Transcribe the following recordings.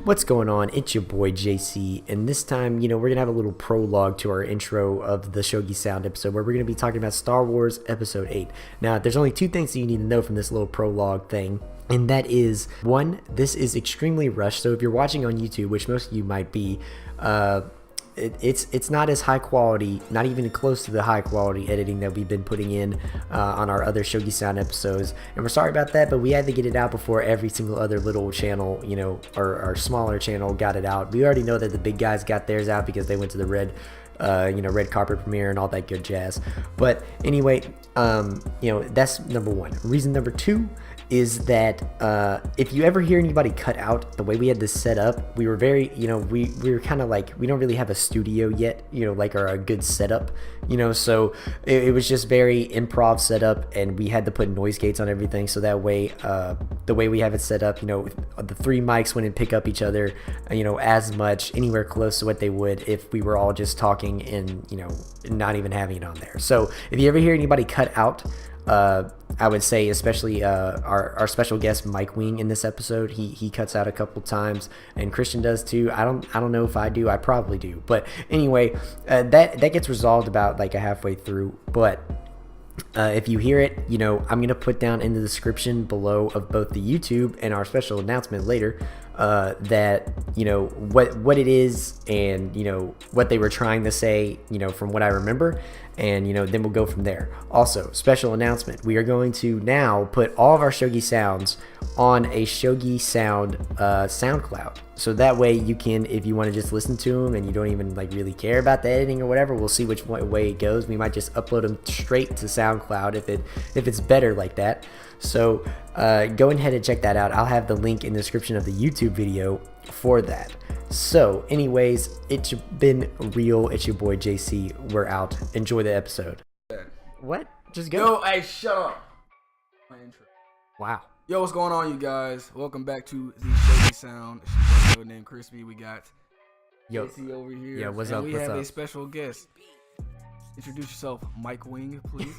What's going on? It's your boy JC, and this time, we're gonna have a little prologue to our intro of the Shogi Sound episode where we're gonna be talking about Star Wars Episode VIII. Now, there's only two things that you need to know from this little prologue thing, and that is, one, this is extremely rushed, so if you're watching on YouTube, which most of you might be, it's not as high quality, not even close to the high quality editing that we've been putting in on our other Shogi Sound episodes, and we're sorry about that, but we had to get it out before every single other little channel, our smaller channel got it out. We already know that the big guys got theirs out because they went to the red carpet premiere and all that good jazz. But anyway, that's number one. Reason number two is that if you ever hear anybody cut out the way we had this set up, we were very, we were kind of like, we don't really have a studio yet, or a good setup, so it was just very improv setup, and we had to put noise gates on everything, so that way, the way we have it set up, the three mics wouldn't pick up each other, as much, anywhere close to what they would if we were all just talking and, not even having it on there. So if you ever hear anybody cut out, I would say especially our special guest MikeWing in this episode, he cuts out a couple times, and Christian does too. I don't know if I do. I probably do, but anyway, that gets resolved about like a halfway through. But if you hear it, I'm gonna put down in the description below of both the YouTube and our special announcement later that what it is and what they were trying to say, from what I remember, and then we'll go from there. Also, special announcement, we are going to now put all of our Shogi sounds on a Shogi Sound Soundcloud, so that way you can, if you want to just listen to them and you don't even really care about the editing or whatever, we'll see which way it goes. We might just upload them straight to SoundCloud if it's better like that. So go ahead and check that out. I'll have the link in the description of the YouTube video for that. So anyways, it's been real. It's your boy JC. We're out. Enjoy the episode. What? Just go. Yo, hey, shut up. My intro. Wow. Yo, what's going on, you guys? Welcome back to the Shogi Sound. It's your boy named Crispy. We got JC over here. Yeah, what's and up? we What's have up? a special guest. Introduce yourself, MikeWing, please.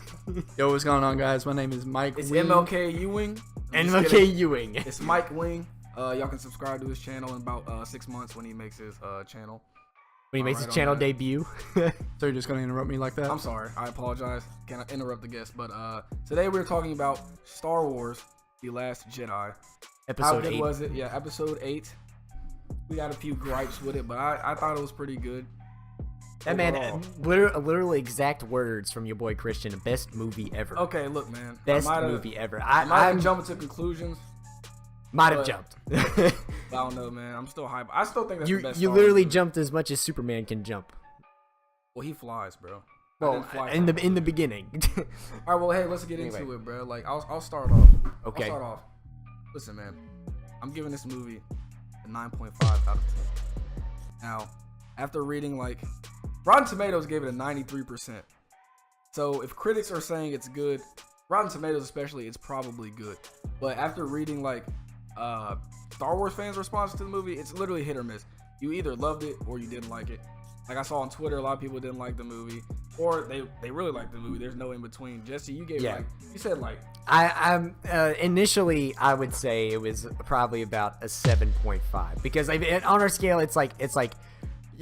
Yo, what's going on, guys? My name is Mike. It's Wing. MLK Ewing. MLK Ewing. It's MikeWing. Y'all can subscribe to his channel in about 6 months when he makes his channel. When he makes his channel debut. So you're just gonna interrupt me like that? I'm sorry. I apologize. Can't interrupt the guest. But today we're talking about Star Wars: The Last Jedi. Episode How good 8. was it? Yeah, episode 8. We got a few gripes with it, but I thought it was pretty good. That overall. man, literally exact words from your boy Christian. Best movie ever. Okay, look, man. Best movie ever. I might have jumped to conclusions. Might have but- jumped. I don't know, man. I'm still hype. I still think that's the best. You Star literally Wars movie. jumped as much as Superman can jump. Well, he flies, bro. I Well, didn't fly in the fast. beginning. All right, well, hey, let's get Anyway. into it, bro. Like, I'll start off. Okay. I'll start off. Listen, man. I'm giving this movie a 9.5 out of 10. Now, after reading, Rotten Tomatoes gave it a 93%. So, if critics are saying it's good, Rotten Tomatoes especially, it's probably good. But after reading, Star Wars fans' response to the movie, it's literally hit or miss. You either loved it or you didn't like it. Like I saw on Twitter, a lot of people didn't like the movie, or they really liked the movie. There's no in between. Jesse, you gave you said I'm initially I would say it was probably about a 7.5 because on our scale it's like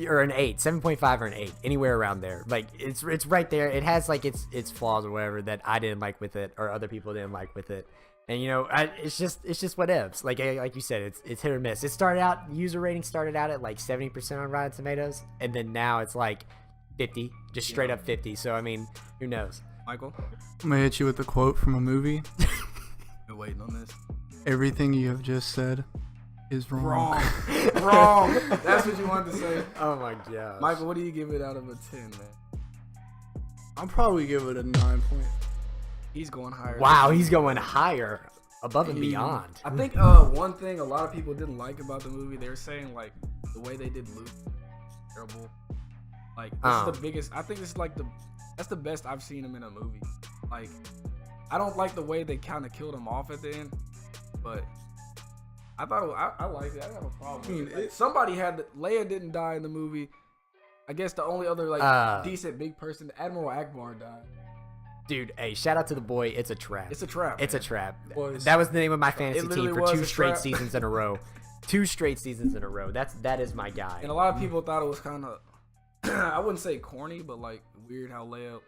or an 8, 7.5 or an 8, anywhere around there. Like it's right there. It has its flaws or whatever that I didn't like with it or other people didn't like with it. And it's just whatevs. Like you said, it's hit or miss. User rating started out at 70% on Rotten Tomatoes, and then now it's 50, just straight up 50. So I mean, who knows? Michael. I'm gonna hit you with a quote from a movie. Been waiting on this. Everything you have just said is wrong. Wrong. That's what you wanted to say. Oh my god, Michael, what do you give it out of a 10, man? I'll probably give it a 9 point. He's going higher. Wow, he's going higher, above and beyond. I think one thing a lot of people didn't like about the movie, they were saying the way they did Luke, terrible. This is the biggest. I think this is that's the best I've seen him in a movie. I don't like the way they kind of killed him off at the end, but I thought I liked it. I didn't have a problem. with it. Somebody Leia didn't die in the movie. I guess the only other decent big person, Admiral Akbar, died. Dude, hey, shout out to the boy. It's a trap. It's a trap. It's a man. trap. Boys. That was the name of my fantasy It literally team for was 2 a straight trap. seasons in a row. 2 straight seasons in a row. That is my guy. And a lot of people thought it was kind of, I wouldn't say corny, but like weird how Leia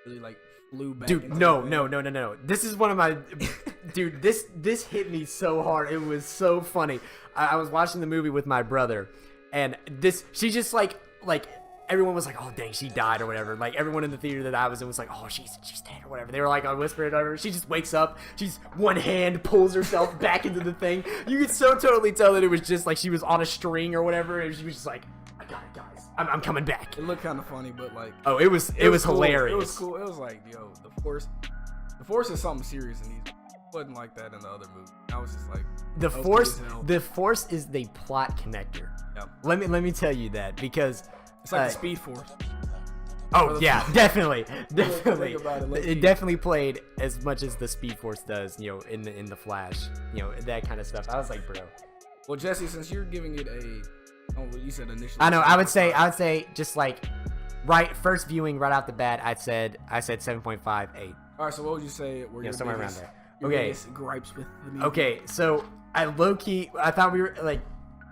really like flew back. Dude, no. This is one of my, dude. This hit me so hard. It was so funny. I was watching the movie with my brother, and she just like everyone was like, oh dang, she died or whatever. Like everyone in the theater that I was in was like, oh she's dead or whatever. They were like whispering over. She just wakes up. She's one hand pulls herself back into the thing. You could so totally tell that it was just like she was on a string or whatever, and she was just like, I got it, guys. I'm coming back. It looked kind of funny, but like, oh, it was cool. hilarious. It was cool. It was like, yo, the force is something serious in these. It wasn't like that in the other movie. I was just like, the force is the plot connector. Yep. Let me tell you that, because it's like the Speed Force. Oh yeah, definitely. It It definitely played as much as the Speed Force does, you know, in the Flash, you know, that kind of stuff. I was like, bro. Well, Jesse, since you're giving it you said initially. I know. I would say just like first viewing right off the bat, I said 7.58. All right, so what would you say? Somewhere around there. Okay. Gripes with the movie. Okay, so I thought we were like,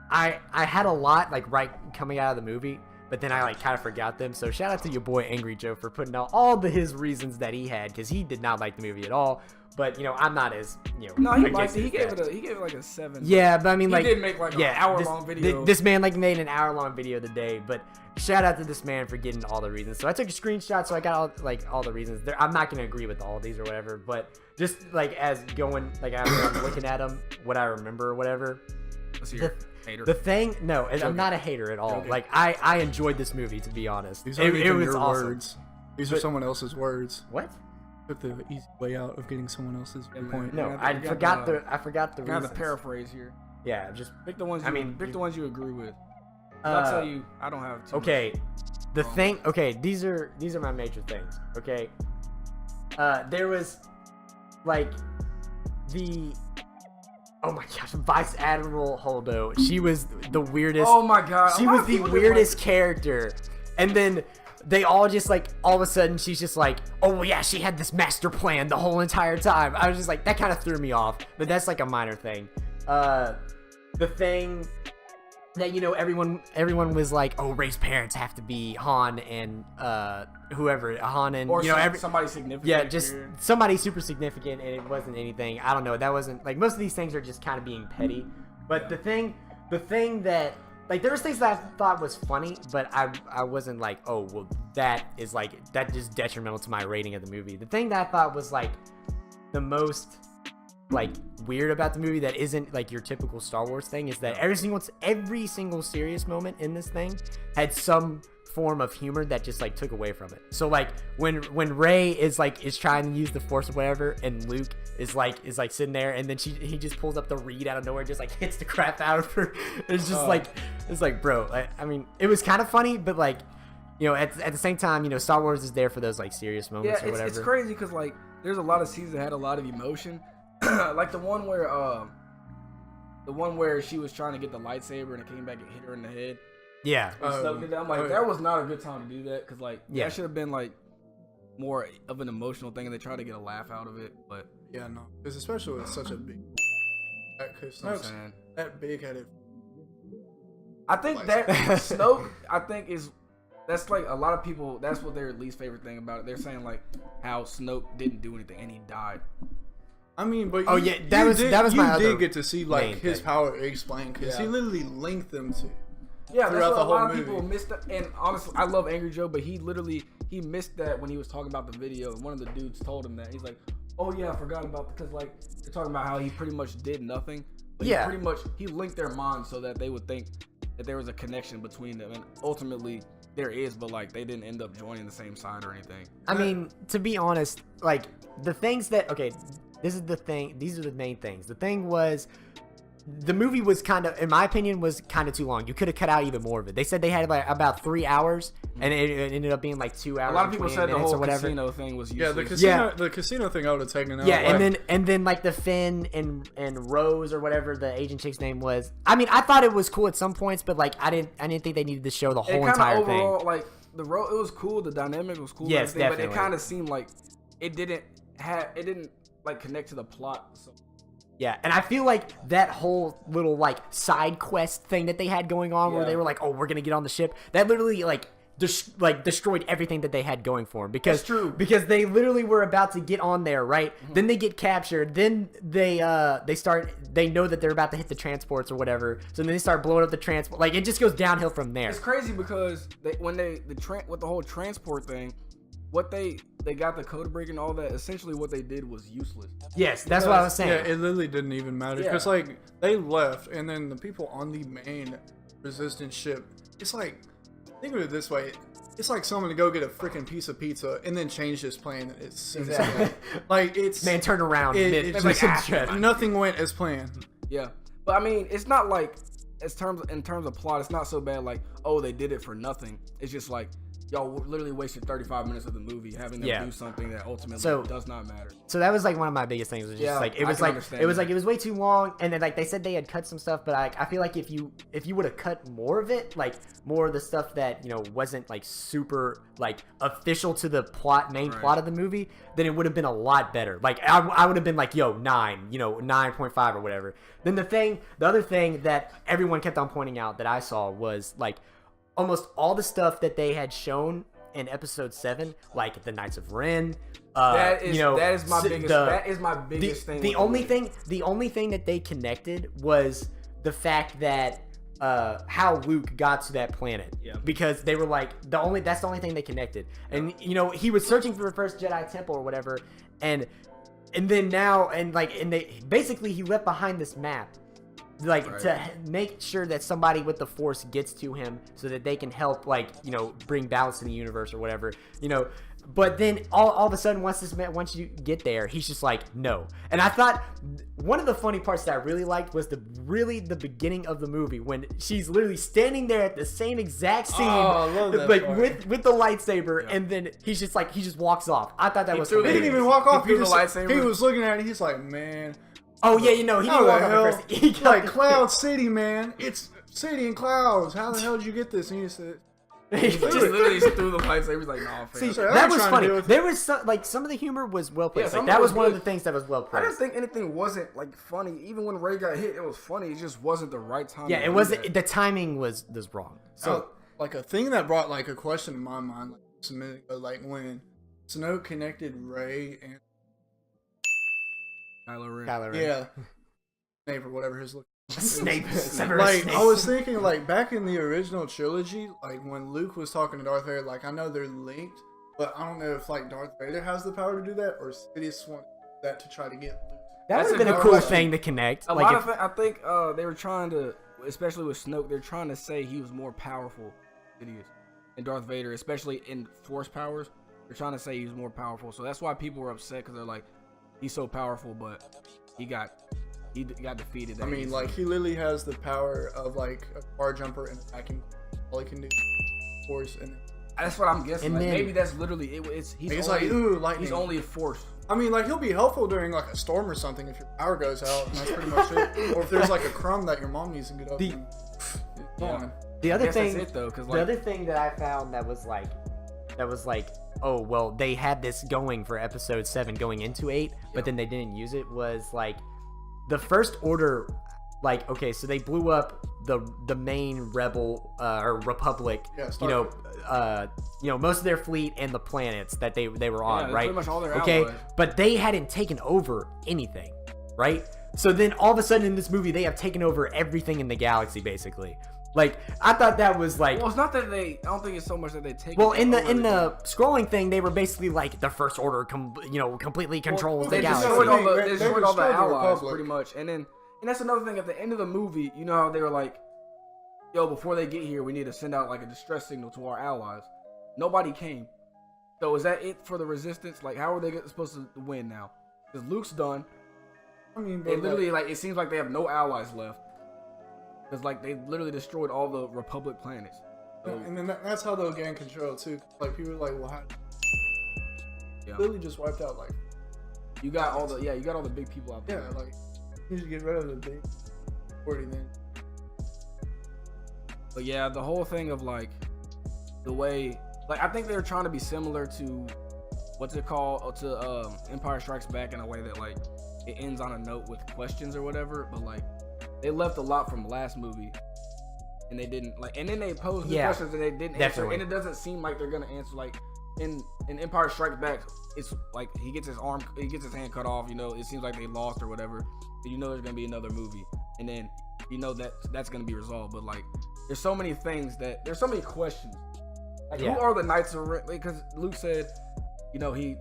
I had a lot like right coming out of the movie. But then I like kind of forgot them. So shout out to your boy Angry Joe for putting out all his reasons that he had, because he did not like the movie at all. But you know, I'm not as, you know. No, he liked it. He gave it like a 7. Yeah, but I mean, he did make like an hour-long video. This man like made an hour-long video today. But shout out to this man for getting all the reasons. So I took a screenshot, so I got all the reasons. I'm not gonna agree with all of these or whatever, but just like as going like after I'm looking at them, what I remember or whatever. Let's hear it. Hater. The thing, no, I'm not a hater at all. Okay. Like I enjoyed this movie, to be honest. These aren't even your awesome. words. These are someone else's words. What? Took the easy way out of getting someone else's point. No, I forgot the Kind reasons. of paraphrase here. Yeah, just pick the ones. Pick the ones you agree with. I'll tell you, I don't have. Okay, the thing. Okay, these are my major things. Okay, there was like the. Oh my gosh, Vice Admiral Holdo. She was the weirdest. Oh my god. She was the weirdest character. And then they all just like, all of a sudden she's just like, oh yeah, she had this master plan the whole entire time. I was just like, that kind of threw me off. But that's like a minor thing. The thing that, you know, everyone was like, oh, Rey's parents have to be Han and whoever, Han and, or you know, somebody significant. Yeah, just somebody super significant, and it wasn't anything. I don't know. That wasn't like, most of these things are just kind of being petty. But the thing that, like, there was things that I thought was funny, but I wasn't like, oh, well, that is detrimental to my rating of the movie. The thing that I thought was like the most like weird about the movie that isn't like your typical Star Wars thing is that every single serious moment in this thing had some form of humor that just like took away from it. So like when Rey is trying to use the Force or whatever, and Luke is like sitting there, and then he just pulls up the reed out of nowhere, just like hits the crap out of her. It's just like bro, I mean, it was kind of funny, but like, you know, at the same time, you know, Star Wars is there for those like serious moments or whatever. It's crazy because like there's a lot of scenes that had a lot of emotion. Like the one where she was trying to get the lightsaber and it came back and hit her in the head. Yeah. I'm like, that was not a good time to do that, because like that should have been like more of an emotional thing, and they tried to get a laugh out of it. But yeah, no, because especially with such a big, because Snoke's that big headed. I think that Snoke, that's like a lot of people. That's what their least favorite thing about it. They're saying like how Snoke didn't do anything and he died. I mean, but that was my other. You did get to see like his power explained, because he literally linked them to. Yeah, that's what a lot of people missed that. And honestly, I love Angry Joe, but he missed that when he was talking about the video. And one of the dudes told him that. He's like, oh yeah, I forgot about, because like they're talking about how he pretty much did nothing. But he linked their minds so that they would think that there was a connection between them, and ultimately there is, but like they didn't end up joining the same side or anything. I mean, to be honest, like the things that this is the thing. These are the main things. The thing was, the movie was kind of, in my opinion, was kind of too long. You could have cut out even more of it. They said they had like about 3 hours, and it ended up being like 2 hours. A lot of people said the whole casino thing was useless. Yeah, the casino thing I would have taken out. Yeah, and then like the Finn and Rose or whatever the Asian chick's name was. I mean, I thought it was cool at some points, but like I didn't think they needed to show the whole entire overall, thing. Like it was cool. The dynamic was cool. Yes, definitely. But it kind of seemed like it didn't like connect to the plot. So Yeah, and I feel like that whole little like side quest thing that they had going on, where they were like, "Oh, we're gonna get on the ship," that literally like destroyed everything that they had going for them. Because That's true. Because they literally were about to get on there, right? Then they get captured. Then they know that they're about to hit the transports or whatever. So then they start blowing up the transport. Like it just goes downhill from there. It's crazy because with the whole transport thing, what they got the code break and all that. Essentially, what they did was useless. Yes, that's what I was saying. Yeah, it literally didn't even matter because like they left, and then the people on the main resistance ship. It's like, think of it this way: it's like someone to go get a freaking piece of pizza and then change his plan. It's Exactly. like it's Man, turn around. it's like, nothing went as planned. Yeah, but I mean, it's not like in terms of plot, it's not so bad. Like, oh, they did it for nothing. It's just like, y'all literally wasted 35 minutes of the movie having them do something that ultimately does not matter. So that was like one of my biggest things. Was just it was way too long, and then like they said they had cut some stuff, but I feel like if you would have cut more of it, like more of the stuff that wasn't like super like official to the main plot of the movie, then it would have been a lot better. Like I would have been like 9, 9.5 or whatever. Then the other thing that everyone kept on pointing out that I saw was like, almost all the stuff that they had shown in episode 7, like the Knights of Ren, that is my biggest thing. The only thing that they connected was the fact that how Luke got to that planet. Yeah. Because they were like that's the only thing they connected. And he was searching for the first Jedi temple or whatever, and then now they basically he left behind this map. To make sure that somebody with the Force gets to him so that they can help bring balance to the universe or whatever, but then all of a sudden once you get there, he's just like, no. And I thought one of the funny parts that I really liked was the beginning of the movie when she's literally standing there at the same exact scene, with the lightsaber, and then he just walks off. I thought that was he didn't even walk off. He was looking at it. He's like, man. Oh yeah, he didn't walk off at first. Like Cloud City, man. It's city and clouds. How the hell did you get this? And he said, he just literally threw the lightsaber. He's like, nah, fam. See, that was funny. There was some of the humor was well placed. Yeah, that was one of the things that was well placed. I just think anything wasn't funny. Even when Rey got hit, it was funny. It just wasn't the right time. Yeah, it wasn't. The timing was wrong. So a thing that brought a question in my mind just a minute ago, when Snoke connected Rey and Kylo Ren. Yeah. Snape or whatever his look. Snape. I was thinking back in the original trilogy, when Luke was talking to Darth Vader, I know they're linked, but I don't know if Darth Vader has the power to do that or Sidious wanted that to try to get Luke. That would have been a cool thing to connect. I think they were trying to, especially with Snoke, they're trying to say he was more powerful than Sidious and Darth Vader, especially in Force powers. They're trying to say he was more powerful, so that's why people were upset because they're like, he's so powerful, but he got defeated. I mean, he literally has the power of a bar jumper and attacking. All he can do is Force, and that's what I'm guessing. Maybe that's literally it. He's only a Force. I mean, he'll be helpful during a storm or something if your power goes out, and that's pretty much it. Or if there's a crumb that your mom needs to get up. The other thing, that's it, though, the other thing that I found that was oh well, they had this going for episode 7 going into 8, but then they didn't use it, was the First Order, okay, so they blew up the main rebel or republic, most of their fleet and the planets that they were on, right? Pretty much all their allies. But they hadn't taken over anything, right? So then all of a sudden in this movie they have taken over everything in the galaxy, basically. I thought that was well, it's not that I don't think it's so much that they take. Well, in the scrolling thing, they were basically the First Order, completely controls the galaxy. They destroyed all the allies, pretty much. And that's another thing. At the end of the movie, you know how they were like, "Yo, before they get here, we need to send out a distress signal to our allies." Nobody came. So is that it for the Resistance? How are they supposed to win now? Because Luke's done. I mean, they literally it seems like they have no allies left. Because they literally destroyed all the Republic planets. So, and then that's how they'll gain control too. People are well, how? Literally just wiped out you got all the big people out there. Yeah, you just get rid of the big 40 then. But yeah, the whole thing of the way I think they were trying to be similar to what's it called, to Empire Strikes Back in a way that like it ends on a note with questions or whatever, but like they left a lot from last movie. And they didn't like, and then they posed new questions and they didn't answer, and it doesn't seem like they're gonna answer. Like in Empire Strikes Back, it's like he gets his hand cut off. You know, it seems like they lost or whatever. And you know there's gonna be another movie, and then you know that's gonna be resolved. But like, there's so many questions. Like, who are the Knights of Ren? Because Luke said, you know, he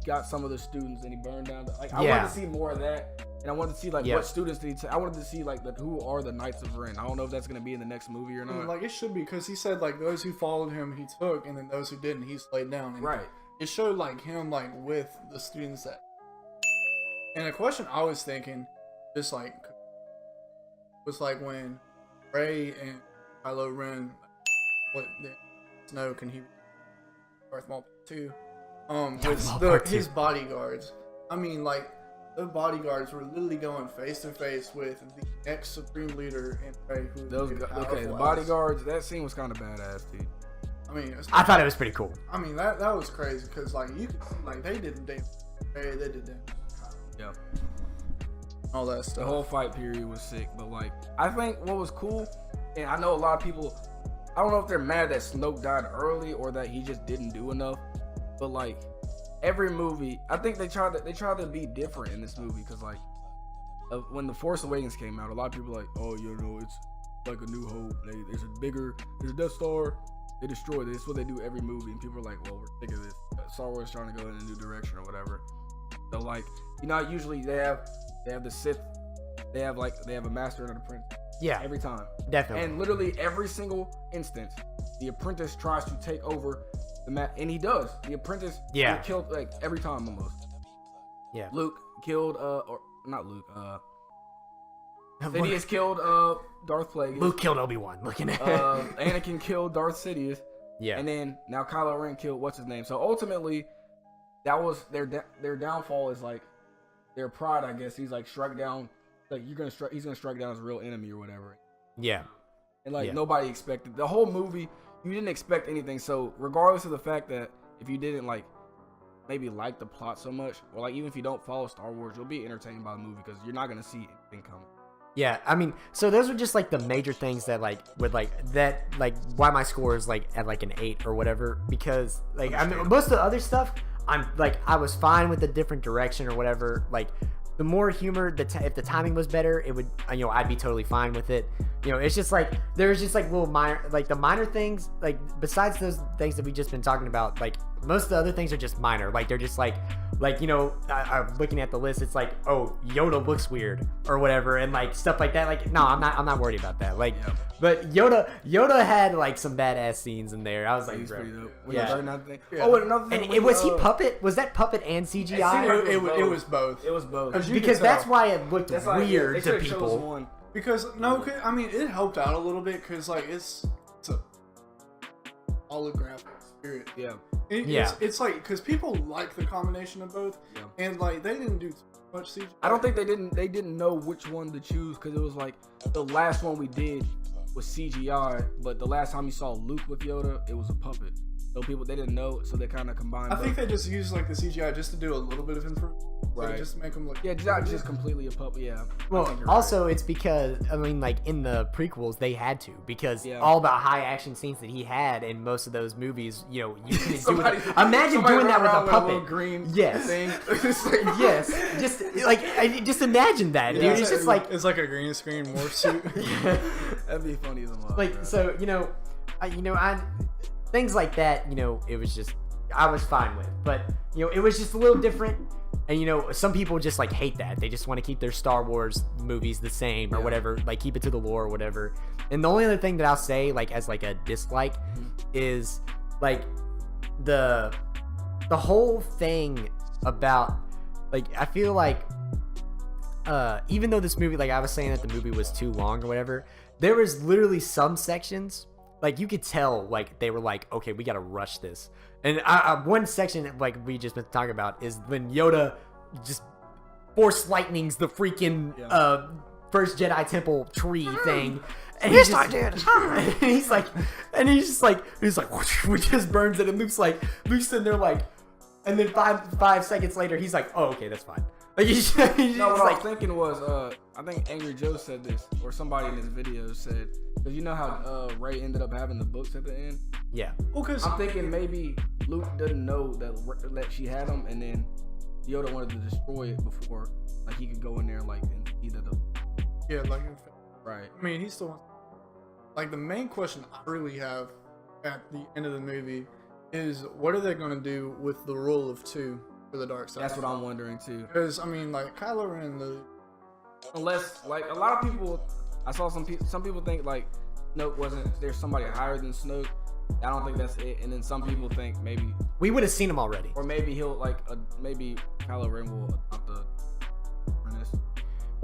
got some of the students and he burned down. Like, I wanted to see more of that. And I wanted to see like what students did he I wanted to see like who are the Knights of Ren. I don't know if that's gonna be in the next movie or not. I mean, like it should be, because he said like those who followed him he took, and then those who didn't he slayed down. And right. It showed like him like with the students that. And a question I was thinking, just like, was like when Rey and Kylo Ren, what Snoke and he, Darth Maul too, with his bodyguards. I mean, like. The bodyguards were literally going face to face with the ex-Supreme Leader and Rey. The bodyguards. That scene was kind of badass, dude. I mean, I thought it was pretty cool. I mean, that was crazy because like you could see, like they didn't date Rey, they did that. Yeah. All that stuff. The whole fight period was sick, but like I think what was cool, and I know a lot of people, I don't know if they're mad that Snoke died early or that he just didn't do enough, but like. Every movie, I think they tried to be different in this movie, because like when The Force Awakens came out, a lot of people were like, oh, you know, it's like A New Hope. There's a Death Star, they destroyed it. It's what they do every movie, and people are like, well, we're sick of this. Star Wars trying to go in a new direction or whatever. So like, you know, usually they have the Sith, they have a master and an apprentice. Yeah, every time, definitely. And literally every single instance, the apprentice tries to take over. And he does. The apprentice killed like every time almost. Yeah. Luke killed or not Luke. Sidious killed Darth Plagueis. Luke killed Obi-Wan. Looking at Anakin killed Darth Sidious. Yeah. And then now Kylo Ren killed what's his name. So ultimately, that was their downfall. Is like their pride, I guess. He's like struck down. Like he's gonna strike down his real enemy or whatever. Yeah. And like nobody expected the whole movie. You didn't expect anything, so regardless of the fact that if you didn't maybe like the plot so much, or like even if you don't follow Star Wars, you'll be entertained by the movie because you're not gonna see anything coming. Yeah, I mean, so those are just like the major things that like would why my score is like at like an 8 or whatever, because like I mean most of the other stuff I was fine with the different direction or whatever. Like the more humor, if the timing was better, it would, you know, I'd be totally fine with it. You know, it's just like there's just like little minor, like the minor things, like besides those things that we just been talking about, like most of the other things are just minor. Like they're just like you know, I'm looking at the list, it's like, oh, Yoda looks weird or whatever, and like stuff like that. Like no, I'm not worried about that. Like, but Yoda had like some badass scenes in there. I was like, pretty dope. Another thing. Oh, and another thing. And was he puppet? Was that puppet and CGI? It was both. It was both. Because that's why it looked weird to people. Because I mean, it helped out a little bit because like it's a holographic spirit. Yeah. It's like because people like the combination of both, and like they didn't do too much CGI. I don't think they didn't know which one to choose, because it was like the last one we did was CGI, but the last time you saw Luke with Yoda, it was a puppet. So people, they didn't know, so they kind of combined. I think they just used like the CGI just to do a little bit of improvement, right? So just to make them look. Yeah, not just completely a puppet. Yeah. Well, also it's because I mean, like in the prequels, they had to, because all the high action scenes that he had in most of those movies, you know, you couldn't do it. Imagine doing that with a puppet. Green thing. Yes. Just imagine that, dude. It's just like it's like a green screen morph suit. That'd be funny as a lot. Like, so you know, I things like that, you know, it was just, I was fine with, but you know, it was just a little different. And you know, some people just like hate that. They just want to keep their Star Wars movies the same or whatever, like keep it to the lore or whatever. And the only other thing that I'll say, like as like a dislike, is like the whole thing about, like, I feel like even though this movie, like I was saying that the movie was too long or whatever, there was literally some sections, like you could tell, like they were like, okay, we gotta rush this. And one section, like we just been talking about, is when Yoda just force lightnings the freaking first Jedi Temple tree thing. And yes, I did. And he's just like, whoosh, just burns it, and Luke's sitting there like, And then five seconds later, he's like, "Oh, okay, that's fine." Like he's just No, what I like, was thinking was, I think Angry Joe said this, or somebody in his video said, because you know how Ray ended up having the books at the end. yeah. Well, cause I'm thinking maybe Luke doesn't know that she had them, and then Yoda wanted to destroy it before, like he could go in there like and either the yeah, like right. I mean, he still wants. Like the main question I really have at the end of the movie is what are they going to do with the rule of 2 for the dark side? That's what I'm wondering too. Because I mean, like Kylo Ren, Unless like a lot of people, I saw some people think like Snoke wasn't. There's somebody higher than Snoke. I don't think that's it. And then some people think maybe We would have seen him already. or maybe he'll like maybe Kylo Ren will adopt the apprentice.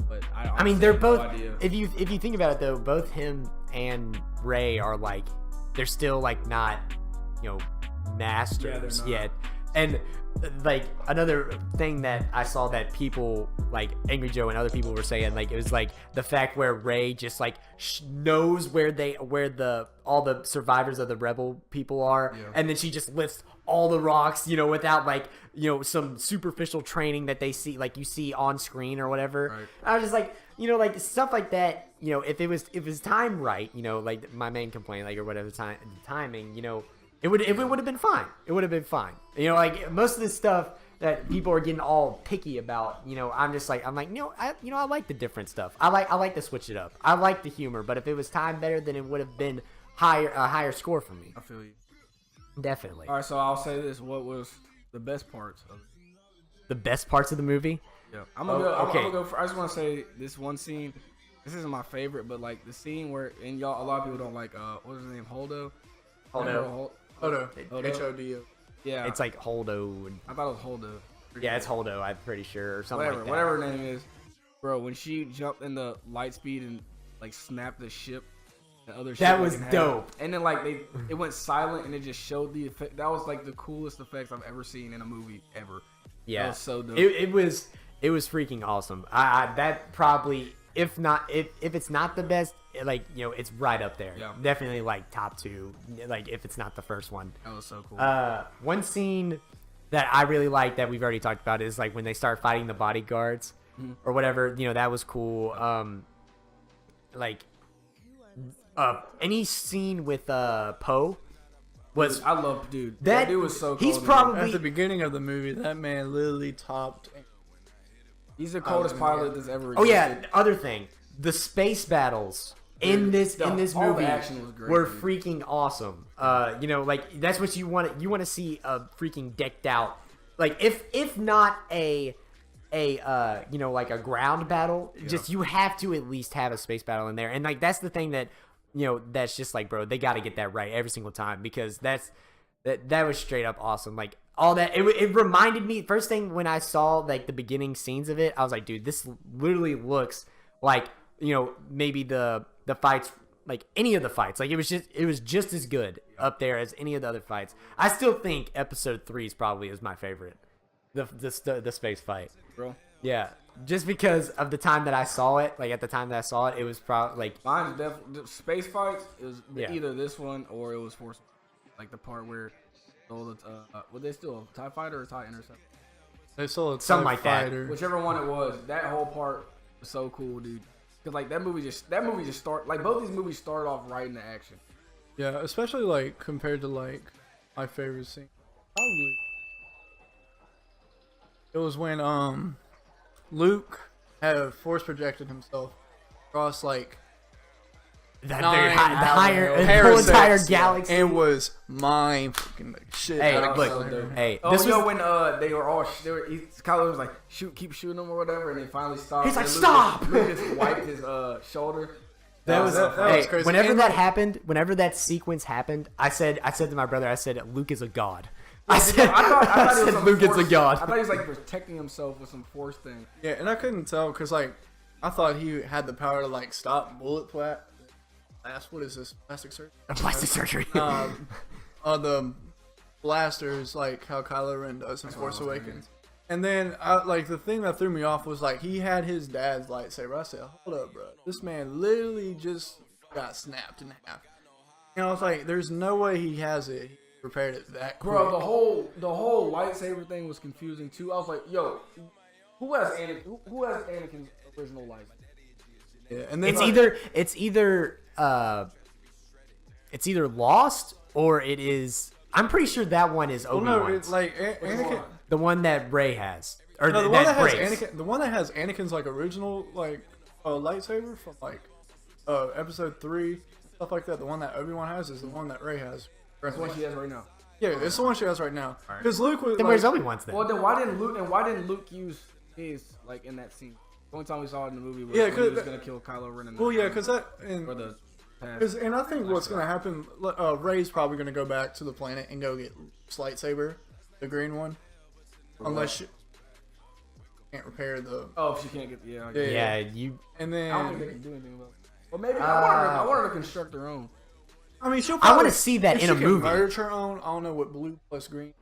But I mean, they're honestly have no both. idea. If you think about it though, both him and Ray are like, they're still like not, masters not. yet. And like another thing that I saw that people like Angry Joe and other people were saying, like it was like the fact where Ray just like knows where all the survivors of the rebel people are, and then she just lifts all the rocks, without like some superficial training that they see, like you see on screen or whatever. Right. I was just like, like stuff like that. If it was timed right, like my main complaint, like or whatever timing, it would have been fine. It would have been fine. Like most of this stuff that people are getting all picky about, I'm like, I like the different stuff. I like to switch it up. I like the humor, but if it was timed better, then it would have been a higher score for me. I feel you. Definitely. All right, so I'll say this: what was the best parts of it? The best parts of the movie? Yeah, I'm gonna go. okay. I'm gonna go for, I just want to say this one scene. This isn't my favorite, but like the scene where a lot of people don't like. What was his name? Holdo. Hodo. H-O-D-O. Yeah, It's like Holdo. I thought it was Holdo. Yeah, it's Holdo, I'm pretty sure, or something like that. Whatever her name is, bro. When she jumped in the light speed and like snapped the ship, the other ship That was like, dope. And then like it went silent and it just showed the effect. That was like the coolest effects I've ever seen in a movie ever. Yeah, that was so dope. It was freaking awesome. That probably, if it's not the best, like it's right up there. Yeah. Definitely like top 2. Like if it's not the first one. That was so cool. One scene that I really like that we've already talked about is like when they start fighting the bodyguards or whatever. That was cool. Any scene with Poe was. I love dude. That That dude was so cool. He's probably At the beginning of the movie, that man literally topped. He's the coldest pilot that's ever existed. Oh yeah, other thing, the space battles in this all the movie action was great, were dude. freaking awesome. Like that's what you want. You want to see a freaking decked out, like if not a like a ground battle, just you have to at least have a space battle in there. And like that's the thing that that's just like, bro, they got to get that right every single time, because that was straight up awesome. Like all that, it reminded me, first thing when I saw like the beginning scenes of it, I was like, dude, this literally looks like maybe the fights, like any of the fights, like it was just as good up there as any of the other fights. I still think Episode 3 is probably my favorite, the space fight, bro. yeah, just because of the time that I saw it. Like at the time that I saw it, it was probably like Mine's definitely space fights. It was Yeah. either this one or it was Force, like the part where all the were they still a TIE fighter or TIE interceptor? They saw a Something TIE like that. fighter. Whichever one it was, that whole part was so cool, dude. Cause like that movie just start like both these movies started off right into action. Yeah, especially like compared to like my favorite scene. Probably. It was when Luke had force projected himself across like the nine whole parasites entire galaxy. and was mind fucking like shit. Hey, out of look, himself. dope. hey, Oh, this you know was when Kylo was like keep shooting them or whatever, and they finally stopped. He's like, and "Stop!" Luke just wiped his shoulder. that was that hey, was crazy. whenever And, that like- happened, whenever that sequence happened, I said to my brother, I said, Luke is a god. I thought it was said some Luke is a force- god. I thought he was like protecting himself with some force thing. Yeah, and I couldn't tell because like I thought he had the power to like stop bullet blast. What is this? Plastic surgery. Plastic surgery. The blasters, like how Kylo Ren does in Force what I was Awakens. And then, like the thing that threw me off was like he had his dad's lightsaber. I said, "Hold up, bro! This man literally just got snapped in half." And I was like, "There's no way he has it. prepared it that quick. Bro, the whole lightsaber thing was confusing too. I was like, yo, who has Anakin's original lightsaber? Yeah, and then it's either lost or it is. I'm pretty sure that one is Obi-Wan's. Well, no, it's like Anakin. The one that Rey has, or No, the one that has breaks. Anakin. The one that has Anakin's like original like lightsaber from like Episode 3, stuff like that. The one that Obi-Wan has is the one that Rey has. That's what she has right now. Yeah, it's the one she has right now. Because Luke was. Then where's Obi-Wan's then? Well, then why didn't Luke use his like in that scene? The only time we saw it in the movie was when he was gonna kill Kylo Ren. Well, yeah, because that for the and I think what's gonna happen. Rey's probably gonna go back to the planet and go get Luke's lightsaber, the green one, unless she can't repair the. Oh, if she can't get yeah, you. And then I don't think they can do anything about it. Well, maybe I want her to construct her own. I mean, she'll. I want to see that if in she a can movie. merge her own. I don't know what blue plus green.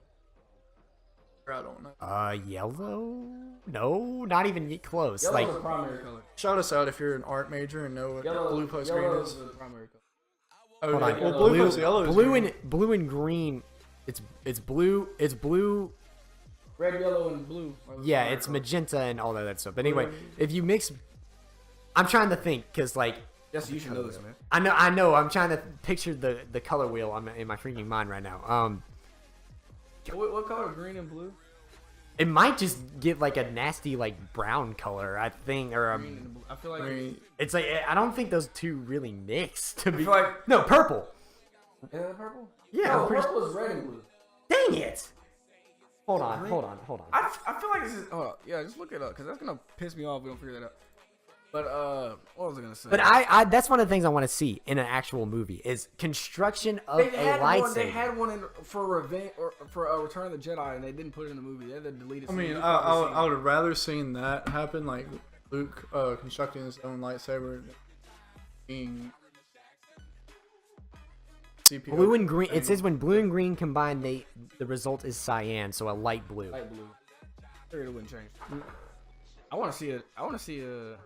I don't know. Yellow? No, not even close. Yellow's like a primary color. Shout us out if you're an art major and know what blue plus green is. The primary color. Oh, hold on. well, blue plus yellow is green. Blue and green. It's blue. It's blue. Red, yellow, and blue. Yeah, it's magenta and all that stuff. But anyway, if you mix, I'm trying to think because like. Yes, you should know this, man. I know. I'm trying to picture the color wheel in my freaking mind right now. What color? Green and blue. It might just get like a nasty like brown color, I think, or Green and blue. I feel like it's like I don't think those two really mix to be. feel like No, purple. is that purple? Yeah, no, I'm pretty purple is red and blue. Dang it! Hold on. I feel like this is. Hold on. Yeah, just look it up because that's gonna piss me off if we don't figure that out. But what was I gonna say? But I that's one of the things I want to see in an actual movie is construction of a lightsaber. They had one for Revenge or for Return of the Jedi, and they didn't put it in the movie. They had to delete it. I mean, I would have rather seen that happen, like Luke constructing his own lightsaber, being CPO. Blue and green. It says when blue and green combine, the result is cyan, so a light blue. Light blue. I figured it wouldn't change. I want to see it. I want to see a.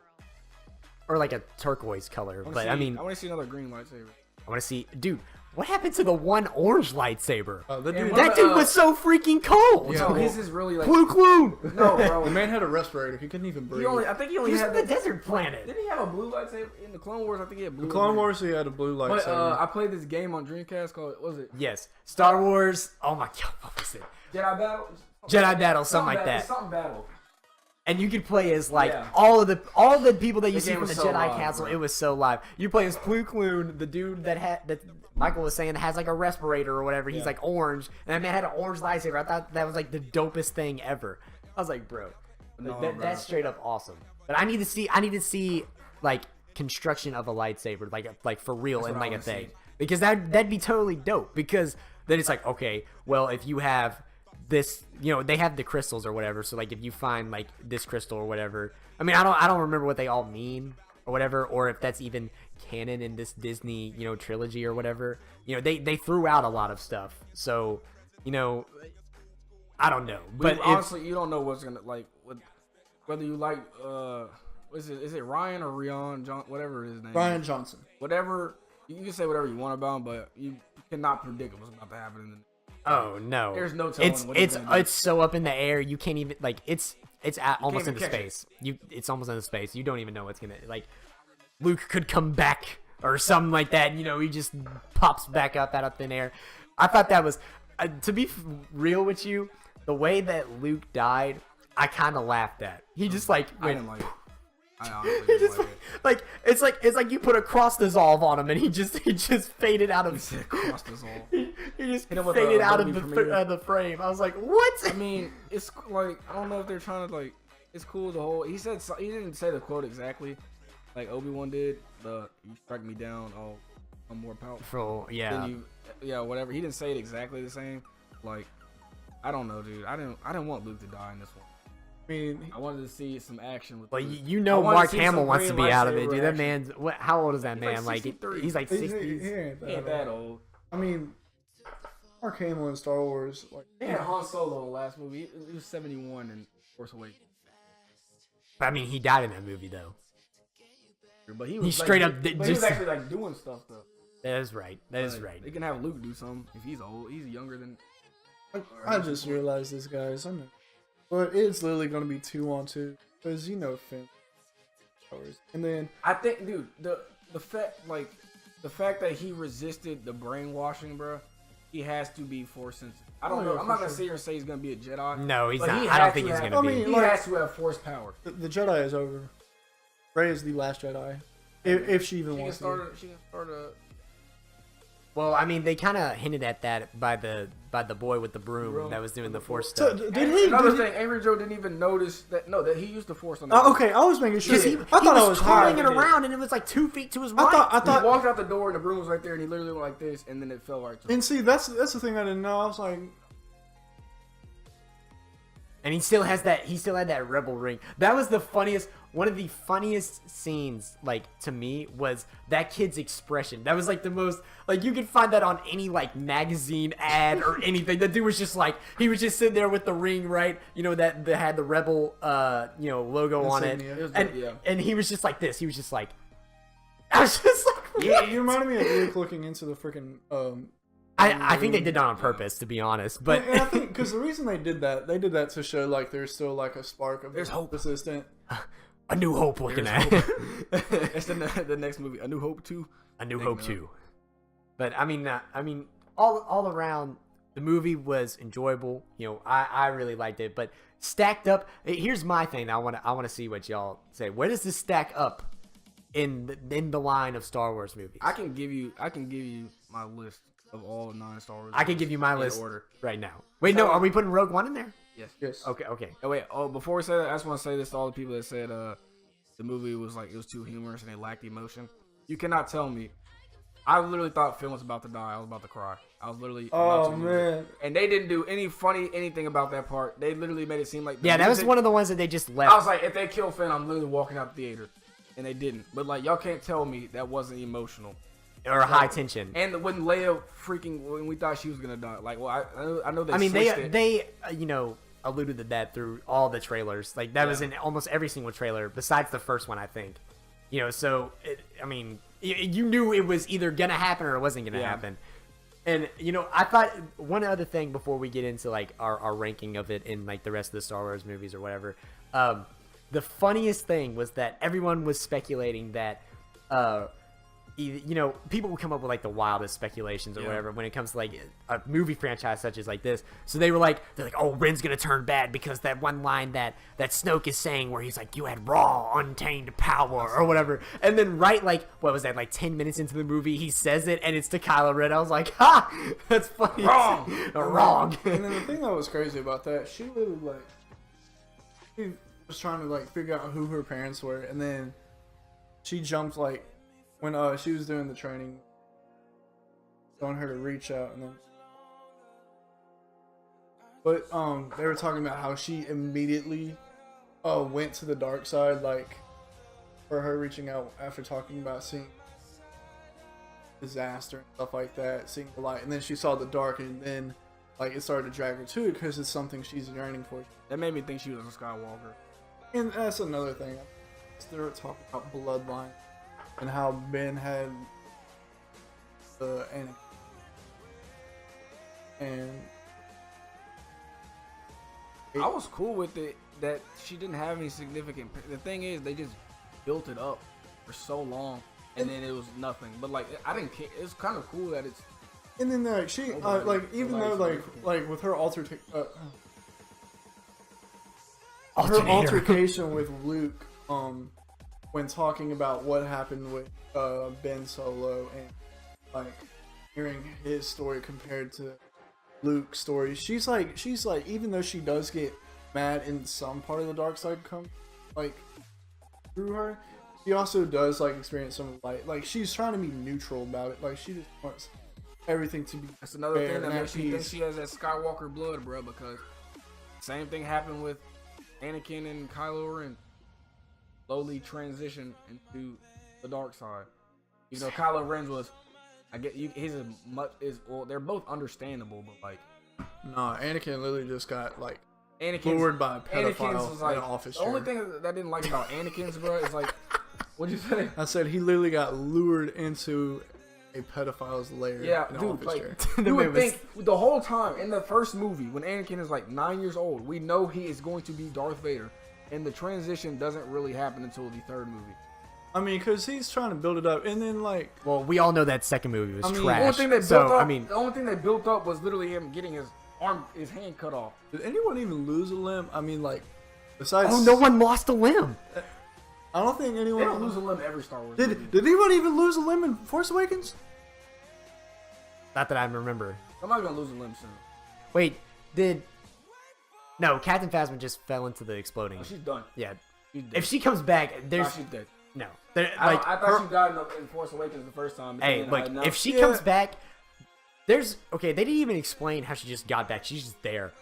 Or like a turquoise color, but I mean, I want to see another green lightsaber. I want to see, dude. What happened to the one orange lightsaber? That Dude was so freaking cold. Yeah, No, his is really like. Clue. No, bro. The man had a respirator. He couldn't even breathe. I think he only He's had on the desert planet. Didn't he have a blue lightsaber in the Clone Wars? I think he had blue. The Clone Wars, he had a blue lightsaber. But I played this game on Dreamcast called what was it? Yes, Star Wars. Oh my god, what was it? Jedi Battle. Jedi Battle, something like that. Something Battle. And you could play as like Yeah. all the people that you see game from the was so Jedi live, Council. bro. It was so live. You play as Plo Koon, the dude that Michael was saying has like a respirator or whatever. He's like orange, and that man had an orange lightsaber. I thought that was like the dopest thing ever. I was like, bro, that's straight up awesome. But I need to see like construction of a lightsaber, like for real and like a thing, because that'd be totally dope. Because then it's like, okay, well if you have this, they have the crystals or whatever, so like if you find like this crystal or whatever, I mean I don't remember what they all mean or whatever, or if that's even canon in this Disney trilogy or whatever. They threw out a lot of stuff, so I don't know, but honestly you don't know what's gonna like whether you like is it Ryan or Rion whatever his name Ryan Johnson. Whatever, you can say whatever you want about him, but you cannot predict what's about to happen in the. Oh no! There's no telling what he's gonna do. It's so up in the air. You can't even like it's almost into space. It's almost into space. You don't even know what's gonna like. Luke could come back or something like that. He just pops back up out of thin air. I thought that was to be real with you. The way that Luke died, I kind of laughed at. He just like I went. didn't like it. I honestly He didn't just like it. it's like you put a cross dissolve on him and he just faded out of. Cross this all. He just Hit him with faded a out of Adobe Premiere. the frame. I was like, what? I mean, it's like I don't know if they're trying to like. It's cool. The whole he didn't say the quote exactly, like Obi-Wan did. You strike me down, I'm more powerful. Yeah. Whatever. He didn't say it exactly the same. Like, I don't know, dude. I didn't want Luke to die in this one. I mean, I wanted to see some action with. Well, Luke. Mark Hamill wants to be out of it, dude. That lightsaber man's how old is that man? like 63. He's like he 60s. ain't that old. I mean, Mark Hamill in Star Wars, like They had Han Solo in the last movie. He was 71 in Force Awakens. I mean, he died in that movie though. But he He straight up he was just- actually like doing stuff though. That is right. That is right. They can have Luke do something if he's old. He's younger than. I just realized this, guys. I know, but it's literally gonna be 2-on-2 because Finn. And then I think, dude, the fact that he resisted the brainwashing, bro, he has to be force sensitive. I don't know. I'm not gonna sit here and say he's gonna be a Jedi. No, he's not. I don't think he's gonna be. He has to have force power. The Jedi is over. Rey is the last Jedi, if she even wants to. She can start a. Well, I mean, they kind of hinted at that by the boy with the broom that was doing the force stuff. So, another thing, Avery Joe didn't even notice that. No, that he used the force on that. Okay, I was making sure. He was twirling it around, and it was like 2 feet to his right. I thought he walked out the door, and the broom was right there, and he literally went like this, and then it fell right to him. And see, that's the thing I didn't know. I was like. And he still had that rebel ring. That was the funniest. One of the funniest scenes, like, to me, was that kid's expression. That was like the most, like, you could find that on any like magazine ad or anything. The dude was just like, he was just sitting there with the ring, right? That had the rebel logo on it. And he was just like this. He was just like, I was just like, yeah, you reminded me of Luke looking into the freaking I think they did that on purpose, to be honest. But and I think because the reason they did that to show like there's still like a spark of there's hope. Persistent. A New Hope looking at. It's the next movie, A New Hope 2. A New Hope 2. But I mean, all around the movie was enjoyable. I really liked it. But stacked up, here's my thing. I want to see what y'all say. Where does this stack up in the line of Star Wars movies? I can give you my list of all 9 Star Wars. I can give you my list right now. Wait, no, are we putting Rogue One in there? Yes. Okay. Oh wait. Oh, before we say that, I just want to say this to all the people that said the movie was like it was too humorous and it lacked emotion. You cannot tell me. I literally thought Finn was about to die. I was about to cry. I was literally. Man. And they didn't do anything about that part. They literally made it seem like. That was one of the ones that they just left. I was like, if they kill Finn, I'm literally walking out the theater, and they didn't. But like, y'all can't tell me that wasn't emotional. Or high tension. And when Leia when we thought she was gonna die, like, well, I know they. I mean, they alluded to that through all the trailers. Like that was in almost every single trailer besides the first one, I think. So you knew it was either gonna happen or it wasn't gonna happen. And I thought one other thing before we get into like our ranking of it in like the rest of the Star Wars movies or whatever. The funniest thing was that everyone was speculating that. People will come up with like the wildest speculations or whatever when it comes to like a movie franchise such as like this. So they're like, oh, Ren's gonna turn bad because that one line that Snoke is saying where he's like, you had raw, untamed power or whatever. And then like 10 minutes into the movie, he says it and it's to Kylo Ren. I was like, ha, that's funny. Wrong. And then the thing that was crazy about that, she literally she was trying to like figure out who her parents were, and then she jumped like. When she was doing the training, telling her to reach out, and then, but they were talking about how she immediately went to the dark side, like for her reaching out after talking about seeing disaster and stuff like that, seeing the light, and then she saw the dark, and then like it started to drag her to it because it's something she's yearning for. That made me think she was a Skywalker. And that's another thing. They're talking about bloodline. And how Ben had the Anakin. And I was cool with it that she didn't have any significant. The thing is, they just built it up for so long, and then it was nothing. But like, I didn't care. It's kind of cool that it's. And then like she even though like with her altercation with Luke when talking about what happened with Ben Solo and like hearing his story compared to Luke's story, she's like even though she does get mad in some part of the dark side come like through her, she also does like experience some light. Like she's trying to be neutral about it. Like she just wants everything to be. That's another thing that makes me think she has that Skywalker blood, bro. Because same thing happened with Anakin and Kylo Ren. Slowly transition into the dark side. Kylo Ren was, I get his they're both understandable, but like, nah, Anakin literally just got like Anakin's lured by a pedophile was like, in an office chair. The only thing that I didn't like about Anakin's, bro, is like, what'd you say? I said he literally got lured into a pedophile's lair. Yeah, in dude, office like chair. you would think the whole time in the first movie when Anakin is like 9 years old, we know he is going to be Darth Vader, and the transition doesn't really happen until the third movie. I mean, because he's trying to build it up, and then like, well, we all know that second movie was trash. The only thing they built so up, I mean, the only thing they built up was literally him getting his hand cut off. did anyone even lose a limb? I mean, like, besides, oh, no one lost a limb. I don't think anyone They don't lose a limb every Star Wars movie. Did anyone even lose a limb in Force Awakens? Not that I remember. Somebody's gonna lose a limb soon. Wait, no, Captain Phasma just fell into the exploding. Oh, she's done. Yeah. She's dead. If she comes back, there's She's dead. no. I thought she died in Force Awakens the first time. Hey, look, if she comes back, they didn't even explain how she just got back. She's just there.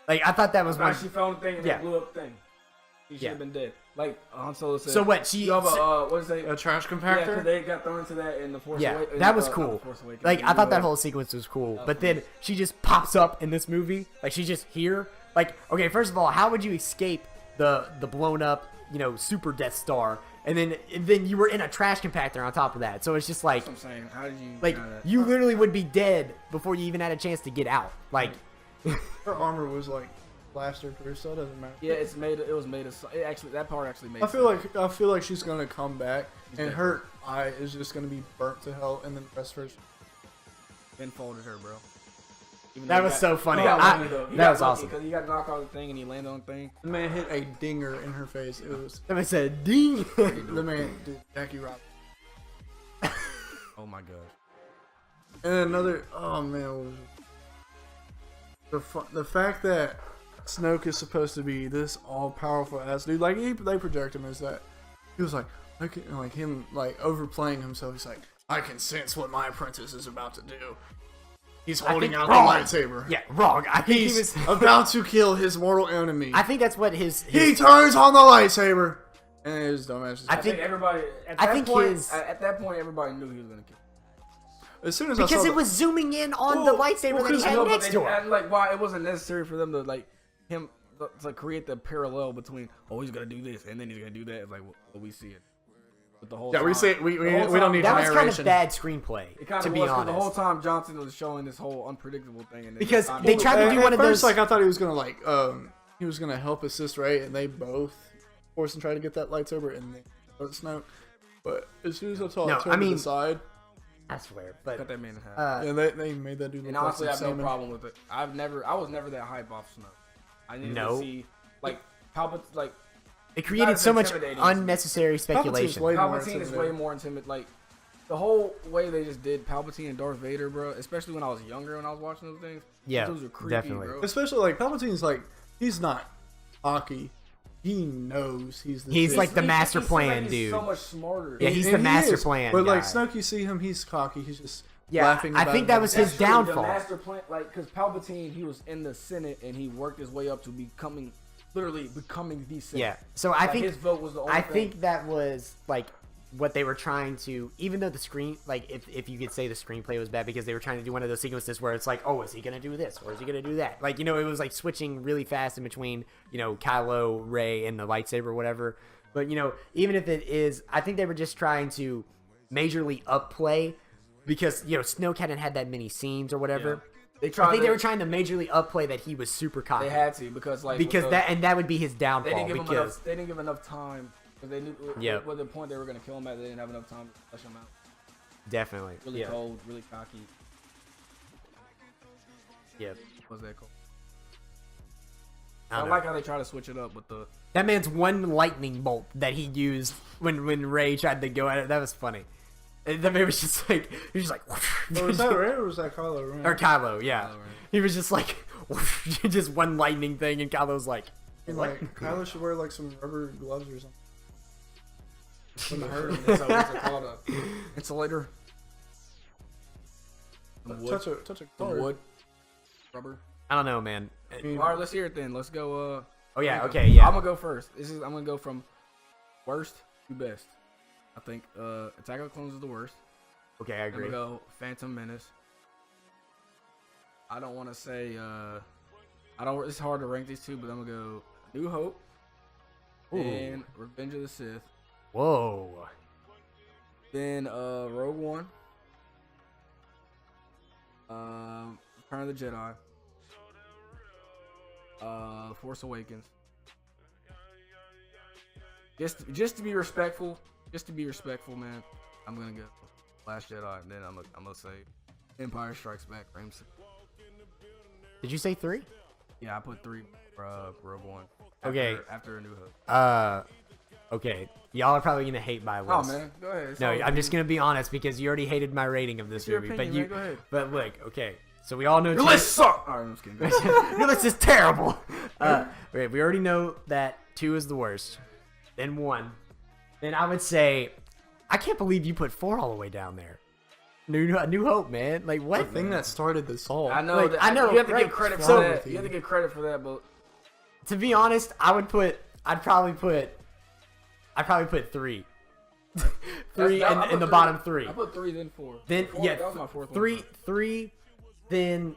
Like, I thought that was when when she found the thing and yeah. they blew up the thing. She should have been dead. Like Han Solo said. So what? She you have what is it? A trash Yeah, compactor? because they got thrown into that in the Force Awakens. Yeah, that was cool. Like, I thought that whole sequence was cool. But then she just pops up in this movie. Like, she's just here. Like, okay, first of all, how would you escape the blown up, super Death Star? And then you were in a trash compactor on top of that. So it's just like, that's what I'm saying. How did you? Like, you literally would be dead before you even had a chance to get out. Like, Her armor was like blaster proof, so it doesn't matter. Yeah, it was made of. It actually, that part actually made. I feel like she's gonna come back, and her eye is just gonna be burnt to hell, and then the rest of her. Ben folded her, bro. that was so funny. That was awesome. Because he got knocked off the thing and he landed on the thing. The man hit a dinger in her face. It was. That man said, "Ding." The man, dude, Jackie Robinson. Oh my god. And another, oh man, the fact that Snoke is supposed to be this all powerful ass dude, like they project him as that. He was like him overplaying himself. He's like, I can sense what my apprentice is about to do. He's holding out the lightsaber. Yeah, wrong. I think He's he was about to kill his mortal enemy. I think that's what his He turns on the lightsaber, and his dumbass. I think everybody. At that point, everybody knew he was gonna kill. As soon as because I saw it was zooming in on the lightsaber that he had next to him. Like, why it wasn't necessary for them to to create the parallel between he's gonna do this and then he's gonna do that. It's like we see it. But the whole time, we say we don't need that narration. was kind of bad screenplay, to be honest. The whole time Johnson was showing this whole unpredictable thing, and because they tried to do one of those. Like, I thought he was gonna help his sister, right? And they both forced and tried to get that lightsaber, and they Snoke. But as soon as I saw it turn to the side, I swear, but cut that man in half. and they made that dude. And honestly, I have no problem with it. I was never that hype off Snoke. I needed to see Palpatine, it created so much unnecessary speculation. Palpatine is way more intimidating. Like, the whole way they just did Palpatine and Darth Vader, bro, especially when I was younger when I was watching those things. Yeah, those were creepy, definitely. Bro. Especially, like, Palpatine's like, he's not cocky. He knows he's like the master plan, he's dude. So much smarter. Yeah, he's the master plan. But guy. like Snoke, you see him, he's cocky. He's just yeah. laughing. I think that was his downfall. The master plan, like, because Palpatine, he was in the Senate and he worked his way up to literally becoming the Senate. Yeah. So I think his vote was the only I thing. think that was like what they were trying to, even though the screen, like, if you could say the screenplay was bad, because they were trying to do one of those sequences where it's like, oh, is he gonna do this or is he gonna do that? Like, it was like switching really fast in between, Kylo, Rey, and the lightsaber or whatever. But even if it is, I think they were just trying to majorly upplay, because Snoke hadn't had that many scenes or whatever. Yeah. I think they were trying to majorly upplay that he was super cocky. They had to, because that would be his downfall. They didn't give enough time. Because they knew with the point they were going to kill him at, they didn't have enough time to flesh him out. Definitely. Really cold, really cocky. Yep. What's that called? I like how they try to switch it up with the... That man's one lightning bolt that he used when Rey tried to go at it. That was funny. The man was just like... He was just like... Oh, was that Rey or was that Kylo Ren? Or Kylo, yeah. Kylo Ren. He was just like... just one lightning thing, and Kylo's like... Kylo should wear like some rubber gloves or something. That's called insulator. Touch a wood. Rubber. I don't know, man. Alright, let's hear it then. Let's go. Oh yeah, okay, yeah. I'm gonna go first. I'm gonna go from worst to best. I think Attack of the Clones is the worst. Okay, I agree. I'm gonna go Phantom Menace. I don't want to say. It's hard to rank these two, but I'm gonna go New Hope and Revenge of the Sith. Whoa. Then Rogue One. Return of the Jedi. Force Awakens. Just to be respectful, man. I'm gonna go Last Jedi, and then I'm gonna say Empire Strikes Back. Did you say 3? Yeah, I put 3 for Rogue One. Okay. After A New Hope. Okay. Y'all are probably gonna hate my list. Oh man, go ahead. No, I'm just gonna be honest because you already hated my rating of this movie. Opinion, man. Go ahead. But look, okay. So we all know Your list sucks. Alright, I'm just kidding. Your list is terrible. Okay, we already know that 2 is the worst. Then 1. Then I would say, I can't believe you put 4 all the way down there. New Hope, man. Like what? The thing that started this all. I know. Like, I know. You have to right? give credit for So- that. You have to give credit for that, but To be honest, I'd probably put 3. 3 in the bottom 3. I put 3 then 4. Then 4, yeah, that was my 4th 3, then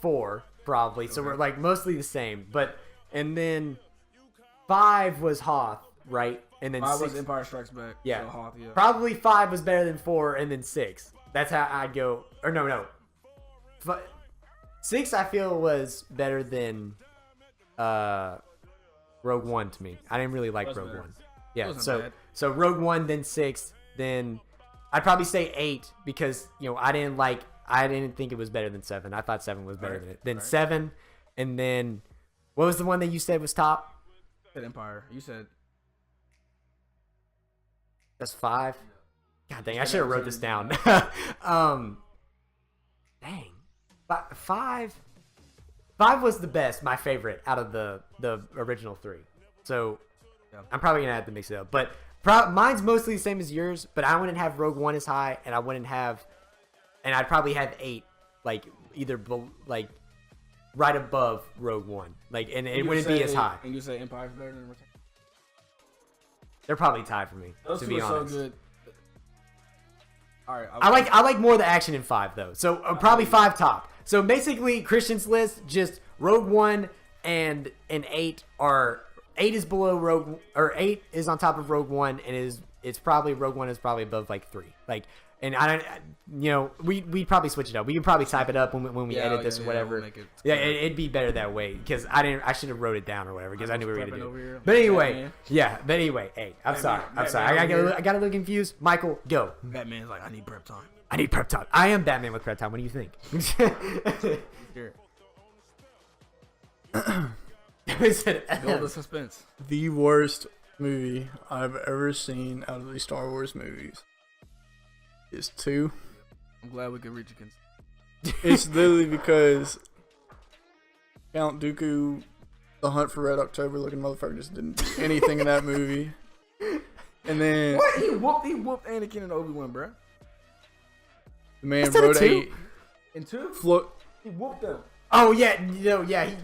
4 probably. So we're like mostly the same. But and then 5 was Hoth, right? And then 5 6 was Empire Strikes Back. Yeah. So Hoth, yeah. Probably 5 was better than 4, and then 6. That's how I'd go. Or no. 6 I feel was better than Rogue One to me. I didn't really like Rogue One. Yeah, Wasn't bad. so Rogue One, then 6, then I'd probably say 8 because I didn't think it was better than 7. I thought 7 was better than it. Then 7, and then what was the one that you said was top? You said Empire. You said That's 5. God dang, I should have wrote this down. Dang, 5 was the best, my favorite out of the original 3. So Yeah. I'm probably gonna have to mix it up, but mine's mostly the same as yours. But I wouldn't have Rogue One as high, and I'd probably have 8, like like right above Rogue One, like, and it wouldn't be as high. And you say Empire's better than Return? They're probably tied for me. Those to two be are honest. so good. All right, I like more of the action in 5 though. So probably 5 top. So basically, Christian's list just Rogue One and 8 are 8 is below Rogue, or 8 is on top of Rogue One, and it's probably Rogue One is probably above like 3. Like, and I don't, we'd probably switch it up. We can probably type it up when we edit this or whatever. We'll make it it'd be better that way because I should have wrote it down or whatever because I knew we were gonna prepping do over it. here. But anyway, Batman. hey, I'm sorry. Batman I over got a little confused. Michael, go. Batman's like, I need prep time. I need prep time. I am Batman with prep time. What do you think? Here, We said, build the suspense. The worst movie I've ever seen out of the Star Wars movies is 2. I'm glad we could reach a consensus. It's literally because Count Dooku, the Hunt for Red October looking motherfucker, just didn't do anything in that movie. And then What? He whooped Anakin and Obi-Wan, bro. the man Instead of wrote 2? In 2? He whooped them. Oh yeah,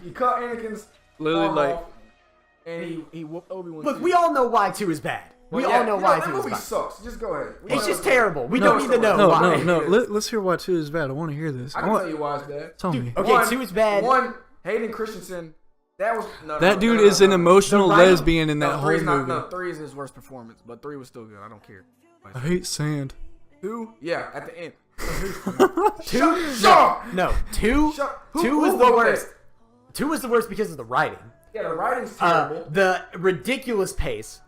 He cut Anakin's literally arm like off, and he whooped Obi-Wan. look, too. we all know why 2 is bad. We all know why 2 that is movie bad. sucks. Just go ahead. It's just terrible. We No, don't even know no, why. no. Let's hear why 2 is bad. I want to hear this. I can tell you why it's bad. Tell me. Okay, 2 is bad. One, Hayden Christensen. That was That dude is an emotional The writing- lesbian in that whole 3 is not, movie. no, 3 is his worst performance, but 3 was still good. I don't care. I hate sand. 2, yeah, at the end. 2? Shut No, 2. Shut- 2 who was the wrote worst. 2 was the worst because of the writing. Yeah, the writing's terrible. The ridiculous pace.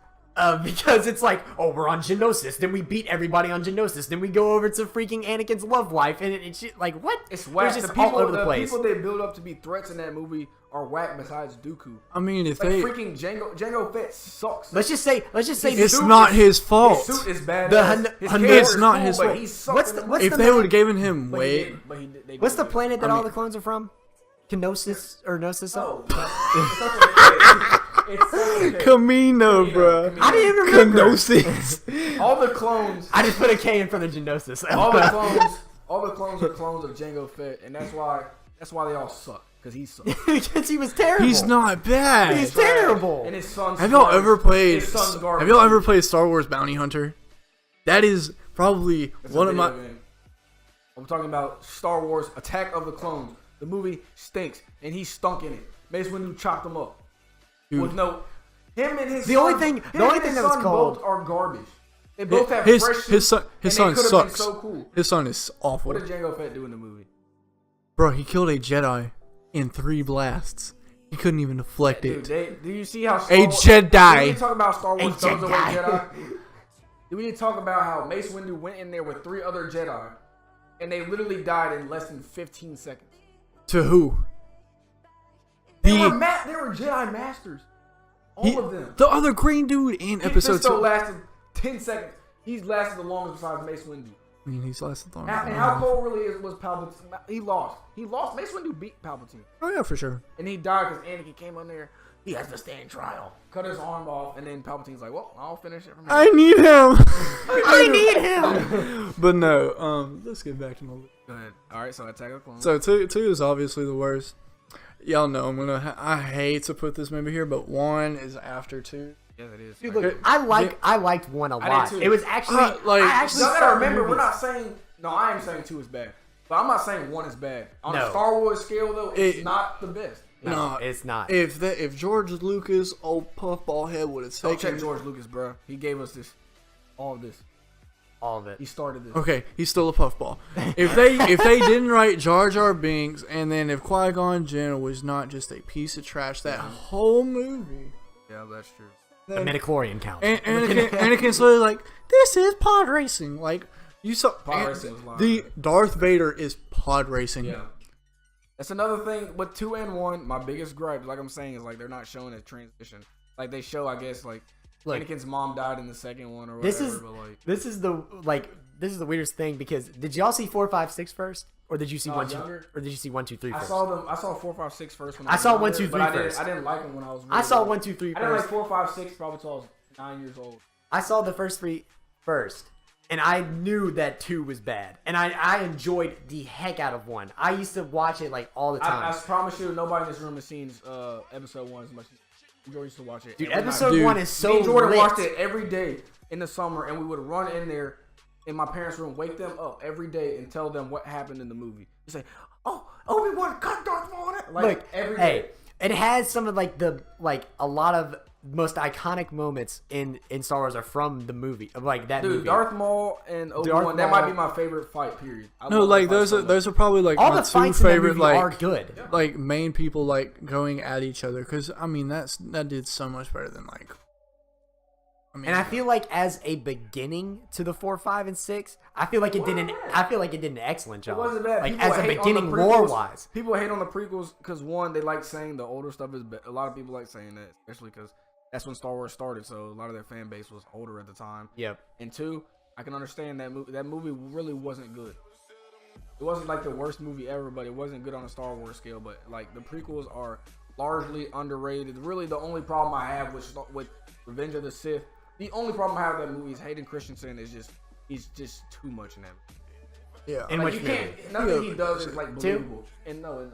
Because it's like, oh, we're on Geonosis, then we beat everybody on Geonosis, then we go over to freaking Anakin's love life, and it's like, what? It's whack. There's just The all over the place. people they build up to be threats in that movie are whack besides Dooku. I mean, if Like they, freaking Jango Fett sucks. Let's just say, it's suit not his His fault. suit is bad. The It's not his fault. What's If the they man- would have given him weight, What's the planet that I all mean- the clones are from? Kenosis or Gnosis? Oh, it's Camino, bro. I didn't even remember. Kenosis. all the clones. I just put a K in front of Geonosis. All the clones are clones of Jango Fett, and that's why they all suck because he sucks. Because he was terrible. He's not bad. He's terrible. And his son's Have y'all garbage. ever played? His son's garbage. Have y'all ever played Star Wars Bounty Hunter? That is probably That's one a of my. video game. I'm talking about Star Wars Attack of the Clones. The movie stinks, and he stunk in it. Mace Windu chopped him up Dude. with no. Him and his The son, only thing- him the only and thing his that was son called- both are garbage. They both have his fresh his son suits, his and son they could've been sucks. so cool. His son is awful. What did Jango Fett do in the movie? Bro, he killed a Jedi in 3 blasts. He couldn't even deflect Dude, it. do you see how A Jedi. We need to talk about Star Wars Throws Away Jedi. Jedi. We need to talk about how Mace Windu went in there with 3 other Jedi, and they literally died in less than 15 seconds. To who? They were Jedi Masters. All of them. The other green dude in Kit episode Fisto 2. lasted 10 seconds. He's lasted the longest besides Mace Windu. I mean, he's lasted long. And how cold really was Palpatine? He lost. Mace Windu beat Palpatine. Oh yeah, for sure. And he died because Anakin came on there. He has to stand trial. Cut his arm off, and then Palpatine's like, "Well, I'll finish it from here." I need him. I need him. But no, let's get back to the movie. Go ahead. All right, so Attack of the Clones. So two is obviously the worst. Y'all know I hate to put this movie here, but 1 is after 2. Yeah, it is. Dude, look, I liked 1 a lot. too. It was actually like- I actually Y'all gotta started remember, movies. we're not saying. No, I am saying 2 is bad, but I'm not saying 1 is bad. On No. a Star Wars scale, though, it's not the best. No, it's not. If George Lucas, old puffball head, would have Don't taken check George Lucas, bro. He gave us all of this. All of it. He started this. Okay, he's still a puffball. If they didn't write Jar Jar Binks, and then if Qui-Gon Jinn was not just a piece of trash, that whole movie. Yeah, that's true. The midichlorian count. And Anakin's literally like, this is pod racing. Like you saw, Pod racing was live. the Darth Vader is pod racing. Yeah. That's another thing with 2 and 1. My biggest gripe, like I'm saying, is like they're not showing a transition. Like they show, I guess, like Look, Anakin's mom died in the second one or whatever. This is the weirdest thing because did y'all see 4, 5, 6 first, or did you see I 1, was 2, younger. or did you see 1, 2, 3 I first? saw them. I saw 4, 5, 6 first. When I saw was 1, younger, 2, 3 but first. I didn't like them when I was. Really I saw young. 1, 2, 3 I didn't like first. 4, 5, 6 probably until I was 9 years old. I saw the first 3 first, and I knew that 2 was bad, and I enjoyed the heck out of 1. I used to watch it like all the time. I promise you, nobody in this room has seen episode 1 as much as Jordan used to watch it. Dude, every episode night. 1 is so Me and Jordan lit. watched it every day in the summer, and we would run in there in my parents' room, wake them up every day, and tell them what happened in the movie. You say, "Oh, Obi-Wan cut Darth Maul." Like every day. Hey, it has some of a lot of most iconic moments in Star Wars are from the movie of like that Dude, movie. Darth Maul and Obi-Wan, that Maul. might be my favorite fight. Period. I No, love like that fight so those are probably like all my the 2 fights in that favorite movie are like good. like main people like going at each other. Because I mean that did so much better than like. I mean, And I feel like as a beginning to the 4, 5, and 6, I feel like it did an excellent job. It wasn't bad. Like People as a hate on beginning the lore prequels. wise. People hate on the prequels because one, they like saying the older stuff is better. A lot of people like saying that, especially because that's when Star Wars started. So a lot of their fan base was older at the time. Yep. And 2, I can understand that movie. That movie really wasn't good. It wasn't like the worst movie ever, but it wasn't good on a Star Wars scale. But like the prequels are largely underrated. Really, the only problem I have with Revenge of the Sith, the only problem I have with that movie is Hayden Christensen he's just too much in that movie. yeah. In Like which you can't, nothing he does is like believable. And no, in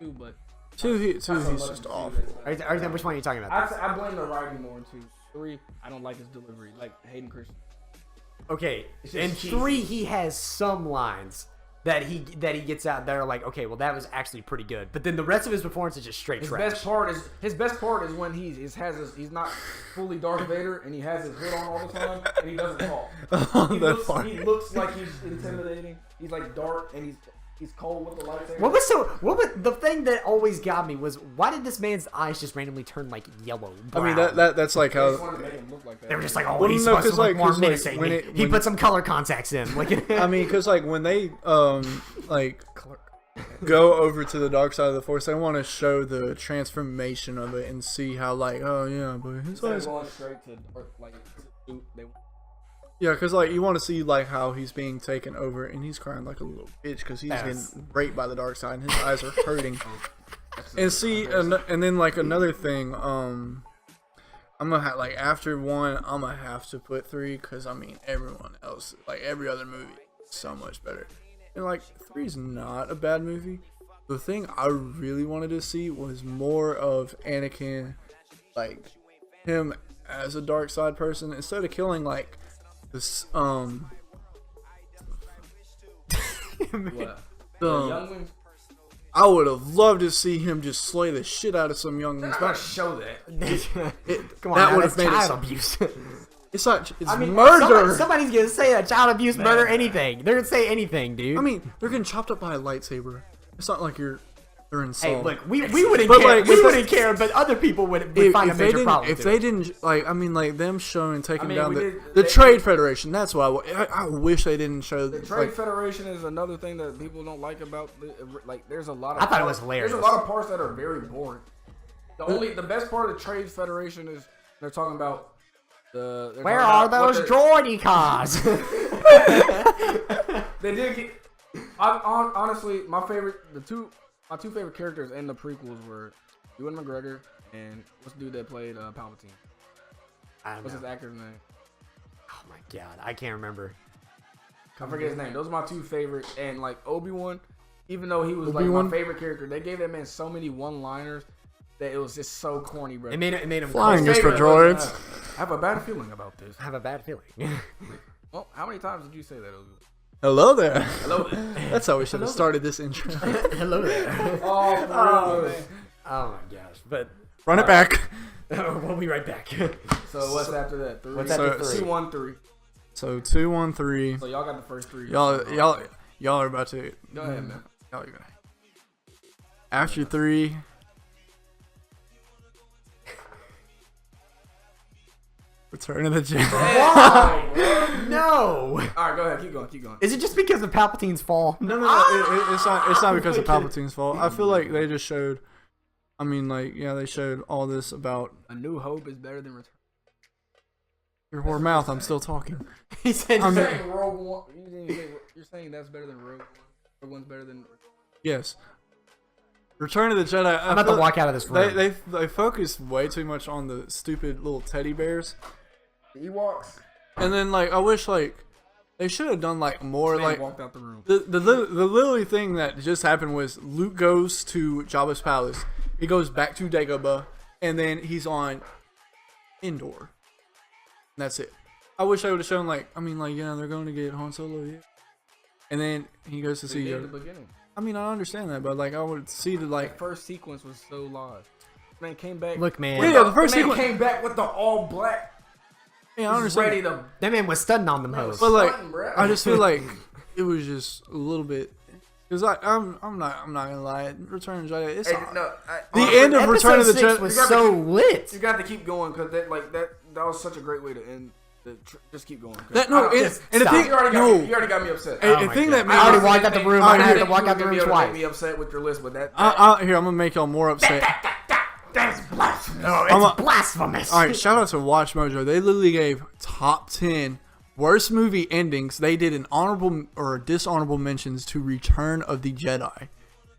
2, but 2 he's not so just much in awful. 2. Which one are you talking about? I blame the writing more in 2. 3, I don't like his delivery, like Hayden Christensen. Okay, just in cheesy. 3 he has some lines that he gets out that are like, okay, well that was actually pretty good. But then the rest of his performance is just straight His trash. best part is when he's not fully Darth Vader and he has his hood on all the time and he doesn't talk. He looks like he's intimidating. He's like dark and he's cold with the lightsaber. What was the thing that always got me was why did this man's eyes just randomly turn like yellow? I mean brown? that's like They just how. wanted to make him look like that. They were just like, oh, Well, he's no, supposed to 'cause, look like- more 'cause, like, menacing. when He put some color contacts in. Like, I mean, because like when they go over to the dark side of the Force, they want to show the transformation of it and see how like, oh yeah, but his Instead of eyes. going straight to like suit, they Yeah, because like you want to see like how he's being taken over and he's crying like a little bitch because he's Yes. getting raped by the dark side and his eyes are hurting. And see, and then like another thing, I'm gonna have like after 1, I'm gonna have to put 3 because I mean everyone else, like every other movie, is so much better. And like 3 is not a bad movie. The thing I really wanted to see was more of Anakin, like him as a dark side person instead of killing like this what? Younglings? I would have loved to see him just slay the shit out of some young They're ones. not gonna show that. come on, that now, would have that's made it child so- abuse. It's not. It's I mean, murder. Somebody's gonna say that child abuse, murder, anything. They're gonna say anything, dude. I mean, they're getting chopped up by a lightsaber. It's not like they're in hey, Saul. look, we wouldn't But, care. like, We if wouldn't care, but other people would find a major problem. If they didn't, like, I mean, like them showing taking down the they- Trade Federation. That's why I wish they didn't show The Trade Federation is another thing that people don't like about. Like, there's a lot of. I thought it was hilarious. There's a lot of parts that are very boring. The best part of the Trade Federation is they're talking about Where are those droidy cars? They did get. Honestly, my two favorite characters in the prequels were Ewan McGregor and what's the dude that played Palpatine? What's his actor's name? Oh my god, I can't remember. I forget his name. Those are my two favorites. And like Obi-Wan, even though he was like my favorite character, they gave that man so many one-liners that it was just so corny, bro. It made him flying just for droids. I have a bad feeling about this. I have a bad feeling. Well, how many times did you say that, Obi-Wan? Hello there. Hello there. That's how we should have started this intro. Hello there. Oh, for real, man. Oh my gosh, but Run it back. we'll be right back. So what's after that? Three. What's after three? 2, 1, 3. So 2, 1, 3. So y'all got the first three. Y'all are about to. Go ahead, man. Y'all are gonna. After 3. Return of the Jedi. Why? No. All right, go ahead. Keep going. Is it just because of Palpatine's fall? No. It's not because of Palpatine's fault. I feel like they just showed. I mean, like, yeah, they showed all this about A New Hope is better than Return. your whore mouth. I'm still talking. He said. I'm- You're saying Rogue One. You're saying that's better than Rogue One. Rogue One's better than. Yes. Return of the Jedi. I'm about to walk out of this room. They focus way too much on the stupid little teddy bears, The Ewoks. and then like I wish like they should have done like more Man like walked out the room. the literally thing that just happened was Luke goes to Jabba's palace. He goes back to Dagobah, and then he's on Endor. And that's it. I wish I would have shown like yeah, they're going to get Han Solo, yeah. And then he goes to see They did Yoda. at the beginning. I mean, I understand that, but like I would see the like. The first sequence was so live. Man came back. Look, man. Yeah, the first man sequence. came back with the all black. Yeah, I He's understand. ready to. That man was stunting on them hoes. But like, Stunting, bruh. I just feel like it was just a little bit. Because like I'm not gonna lie. Return of the Jedi. It's Hey, the end of Return of the Episode 6 Jedi. was You gotta so keep- lit. You got to keep going because that was such a great way to end. Just keep going. That no, and the stop. thing You already got me upset. And Oh the my thing God. that made I already me, walked out the room. All right, I had here- to walk out the room Make twice. me upset with your list, but that. here I'm gonna make y'all more upset. That's blasphemous. No, I'm it's blasphemous. All right, shout out to Watch Mojo. They literally gave top 10 worst movie endings. They did an honorable or dishonorable mentions to Return of the Jedi.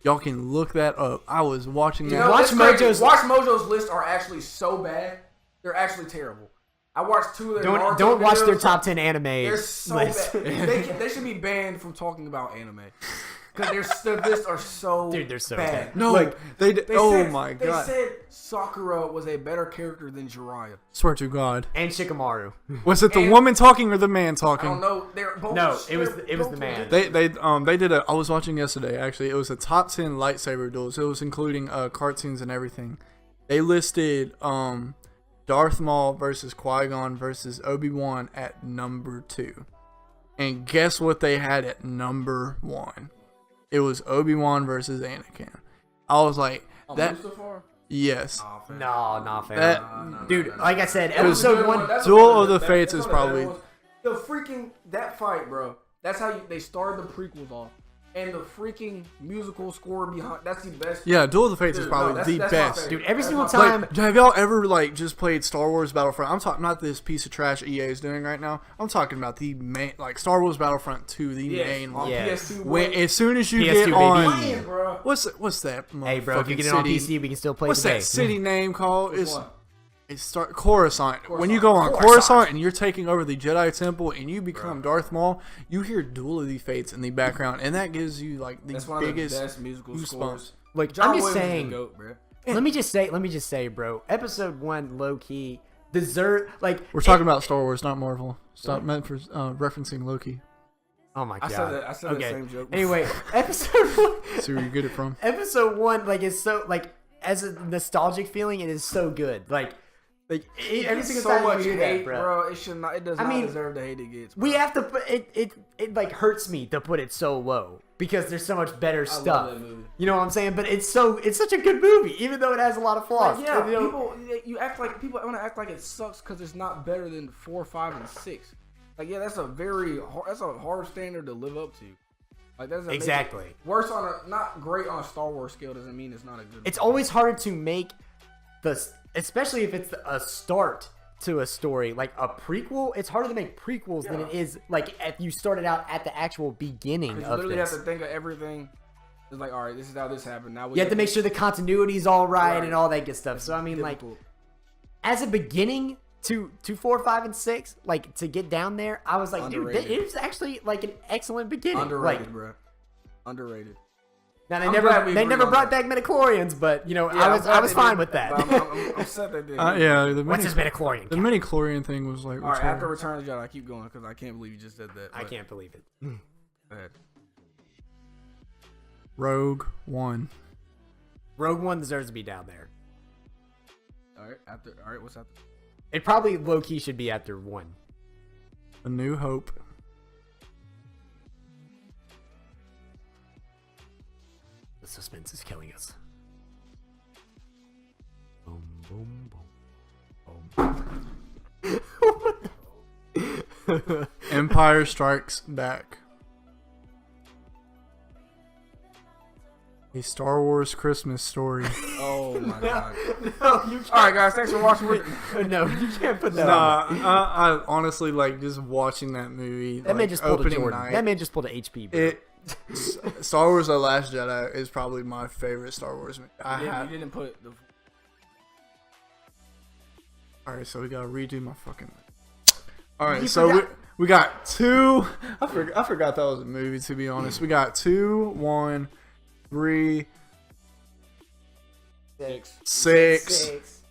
Y'all can look that up. I was watching that. Watch Mojo's- Watch Mojo's lists are actually so bad. They're actually terrible. I watched 2 of their Naruto Don't watch their videos. top 10 anime They're so lists. bad. They should be banned from talking about anime because their lists are so Dude, they're so bad. bad. No, Like, they did. They Oh said- my god! They said Sakura was a better character than Jiraiya. Swear to God. And Shikamaru. Was it the And- woman talking or the man I talking? don't know. They're both. No, it was they're the both man. They did a. I was watching yesterday. Actually, it was a top 10 lightsaber duels. It was including cartoons and everything. They listed Darth Maul versus Qui-Gon versus Obi-Wan at number 2, and guess what they had at number 1? It was Obi-Wan versus Anakin. I was like, On that. Mustafar? Yes. Oh, fam. No, not fair. That- Dude, like I said, That was a episode good 1. That's Duel one of the best- Fates that's is one of the probably- better ones. The freaking that fight, bro. That's how they started the prequels off, and the freaking musical score behind. That's the best. Yeah, Duel of the Fates is Dude, probably no, the that's my best. favorite. Dude, every That's single my time- Like, have y'all ever like just played Star Wars Battlefront? I'm talking not this piece of trash EA is doing right now. I'm talking about the main, like Star Wars Battlefront 2, the Yes, main on one. Yeah. PS2. When as soon as you PS2 get baby. on, Playing, bro. what's that? Hey, bro, if you motherfucking get it on city- PC, we can still play What's today. that city name called? It's one? Coruscant. When you go on Coruscant and you're taking over the Jedi Temple and you become Darth Maul, you hear Duel of the Fates in the background, and that gives you like the That's one biggest of the best musical goosebumps. scores. Like, John I'm just Williams is the saying. GOAT, bro. Let me just say, bro. Episode 1, low key, deserve like. We're talking about Star Wars, not Marvel. Stop meant for referencing Loki. Oh my god. I said the same joke. Anyway, episode 1. See where you get it from. Episode 1, like, is so like as a nostalgic feeling, it is so good. Like, Like every single so time much you hear hate, that, bro. bro. It should not. It does not deserve the hate it gets. Bro. We have to put it. It like hurts me to put it so low because there's so much better stuff. Love that movie. You know what I'm saying? But it's such a good movie, even though it has a lot of flaws. Like, yeah, You know, people want to act like it sucks because it's not better than 4, 5, and 6. Like, yeah, that's a hard standard to live up to. Like, that doesn't exactly. Make it worse on a not great on a Star Wars scale doesn't mean it's not a good. It's always harder to make especially if it's a start to a story, like a prequel. It's harder to make prequels than it is like if you started out at the actual beginning you of literally this. have to think of everything. It's like, all right, this is how this happened. Now you have to make sure the continuity's all right and all that good stuff. So I mean, difficult. like, as a beginning to 4, 5, and 6, like to get down there, I was like, Underrated. dude, it was actually like an excellent beginning. Underrated, like, bro. Underrated. Now I'm they glad we never agree on brought that. back midichlorians, but you know, Yeah, I was fine with that. I'm upset they did. Yeah, What's his midichlorian? The midi-chlorian thing was like. All right, after Return of the Jedi, I keep going because I can't believe you just said that. I can't believe it. Go ahead. Rogue One. Rogue One deserves to be down there. All right, what's after? It probably low key should be after 1. A New Hope. The suspense is killing us. Boom, boom, boom. Empire Strikes Back. A Star Wars Christmas Story. Oh my god. No, you All right, guys, thanks for watching. no, you can't put that Nah, on. I honestly like just watching that movie. That man just pulled a opening Jordan. night. That man just pulled a HP, bro. Star Wars: The Last Jedi is probably my favorite Star Wars movie. You didn't put the. All right, so we gotta redo my fucking. All right, You so forgot- we got 2. I forgot that was a movie. To be honest, we got 2, 1, 3, 6.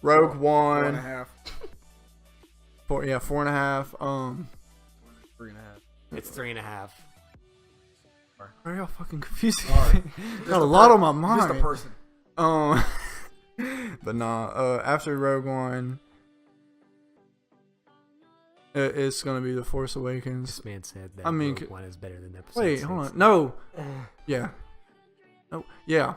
Rogue One. 4.5. 4, yeah, 4.5. 3.5. It's 3.5. Why are y'all fucking confusing? Sorry. Got a lot on my mind. Just a person. But nah. After Rogue One, it's gonna be The Force Awakens. This man said that I mean, Rogue One is better than Episode Wait, 6. hold on. No. Yeah. No. Yeah.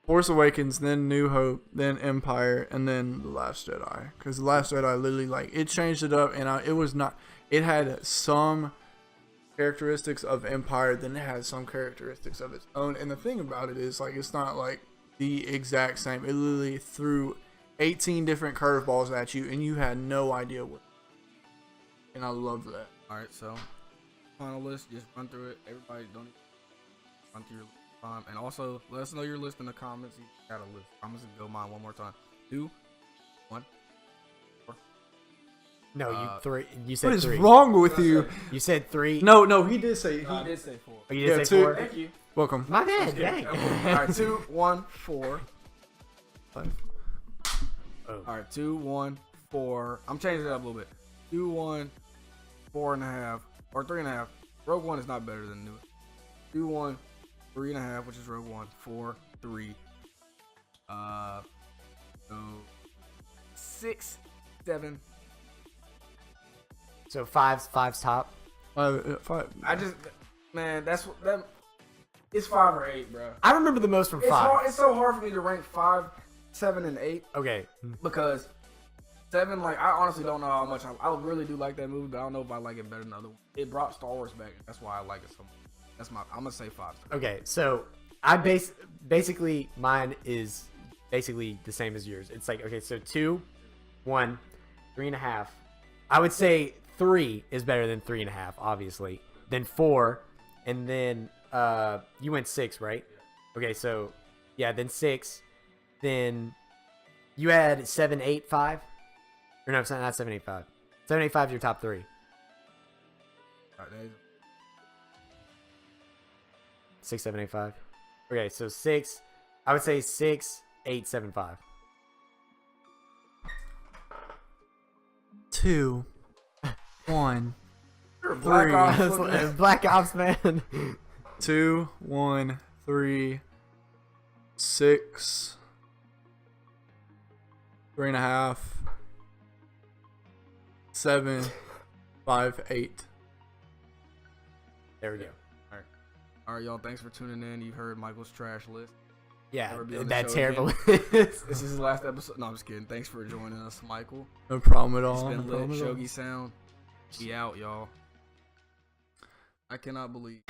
Force Awakens, then New Hope, then Empire, and then The Last Jedi. Because The Last Jedi literally it changed it up, and it had some characteristics of Empire, then it had some characteristics of its own. And the thing about it is it's not like the exact same. It literally threw 18 different curveballs at you, and you had no idea what. And I love that. All right, so final list. Just run through it. Everybody, don't run through your time, and also let us know your list in the comments. You got a list. I'm just gonna go mine one more time. 2, 1, 4. No, you said What is 3. wrong with you? You said 3. No, he did say. I did say 4. Oh, you did Yeah, say 2. 4. Thank you. Welcome. My bad. Dang. All right, 2, 1, 4. 5. All right, 2, 1, 4. I'm changing it up a little bit. 2, 1, 4.5 or 3.5. Rogue One is not better than New. 2, 1, 3.5, which is Rogue One. 4, 3. So 6, 7. So five's top. 5. I just, man, that's what that. It's 5 or 8, bro. I remember the most from It's 5. hard. It's so hard for me to rank 5, 7, and 8 Okay. because 7, like, I honestly don't know how much I really do like that movie, but I don't know if I like it better than the other one. It brought Star Wars back. That's why I like it so much. I'm gonna say 5. Okay, so basically mine is basically the same as yours. It's like, okay, so 2, 1, 3.5. I would say 3 is better than 3.5, obviously. Then 4, and then you went 6, right? Okay, so yeah, then 6. Then you had 7, 8, 5. Or no, it's not 7, 8, 5. 7, 8, 5 is your top 3. All right, 6, 7, 8, 5. Okay, so 6. I would say 6, 8, 7, 5. 2, 1, you're Black 3. Ops looking- Black Ops, man. 2, 1, 3, 6, 3.5, 758. There we go. All right, y'all. Thanks for tuning in. You heard Michael's trash list. Yeah, Never be on the that show terrible. This is his last episode. No, I'm just kidding. Thanks for joining us, Michael. No problem at It's all. been No lit. problem at all. Shogi Sound. We out, y'all. I cannot believe.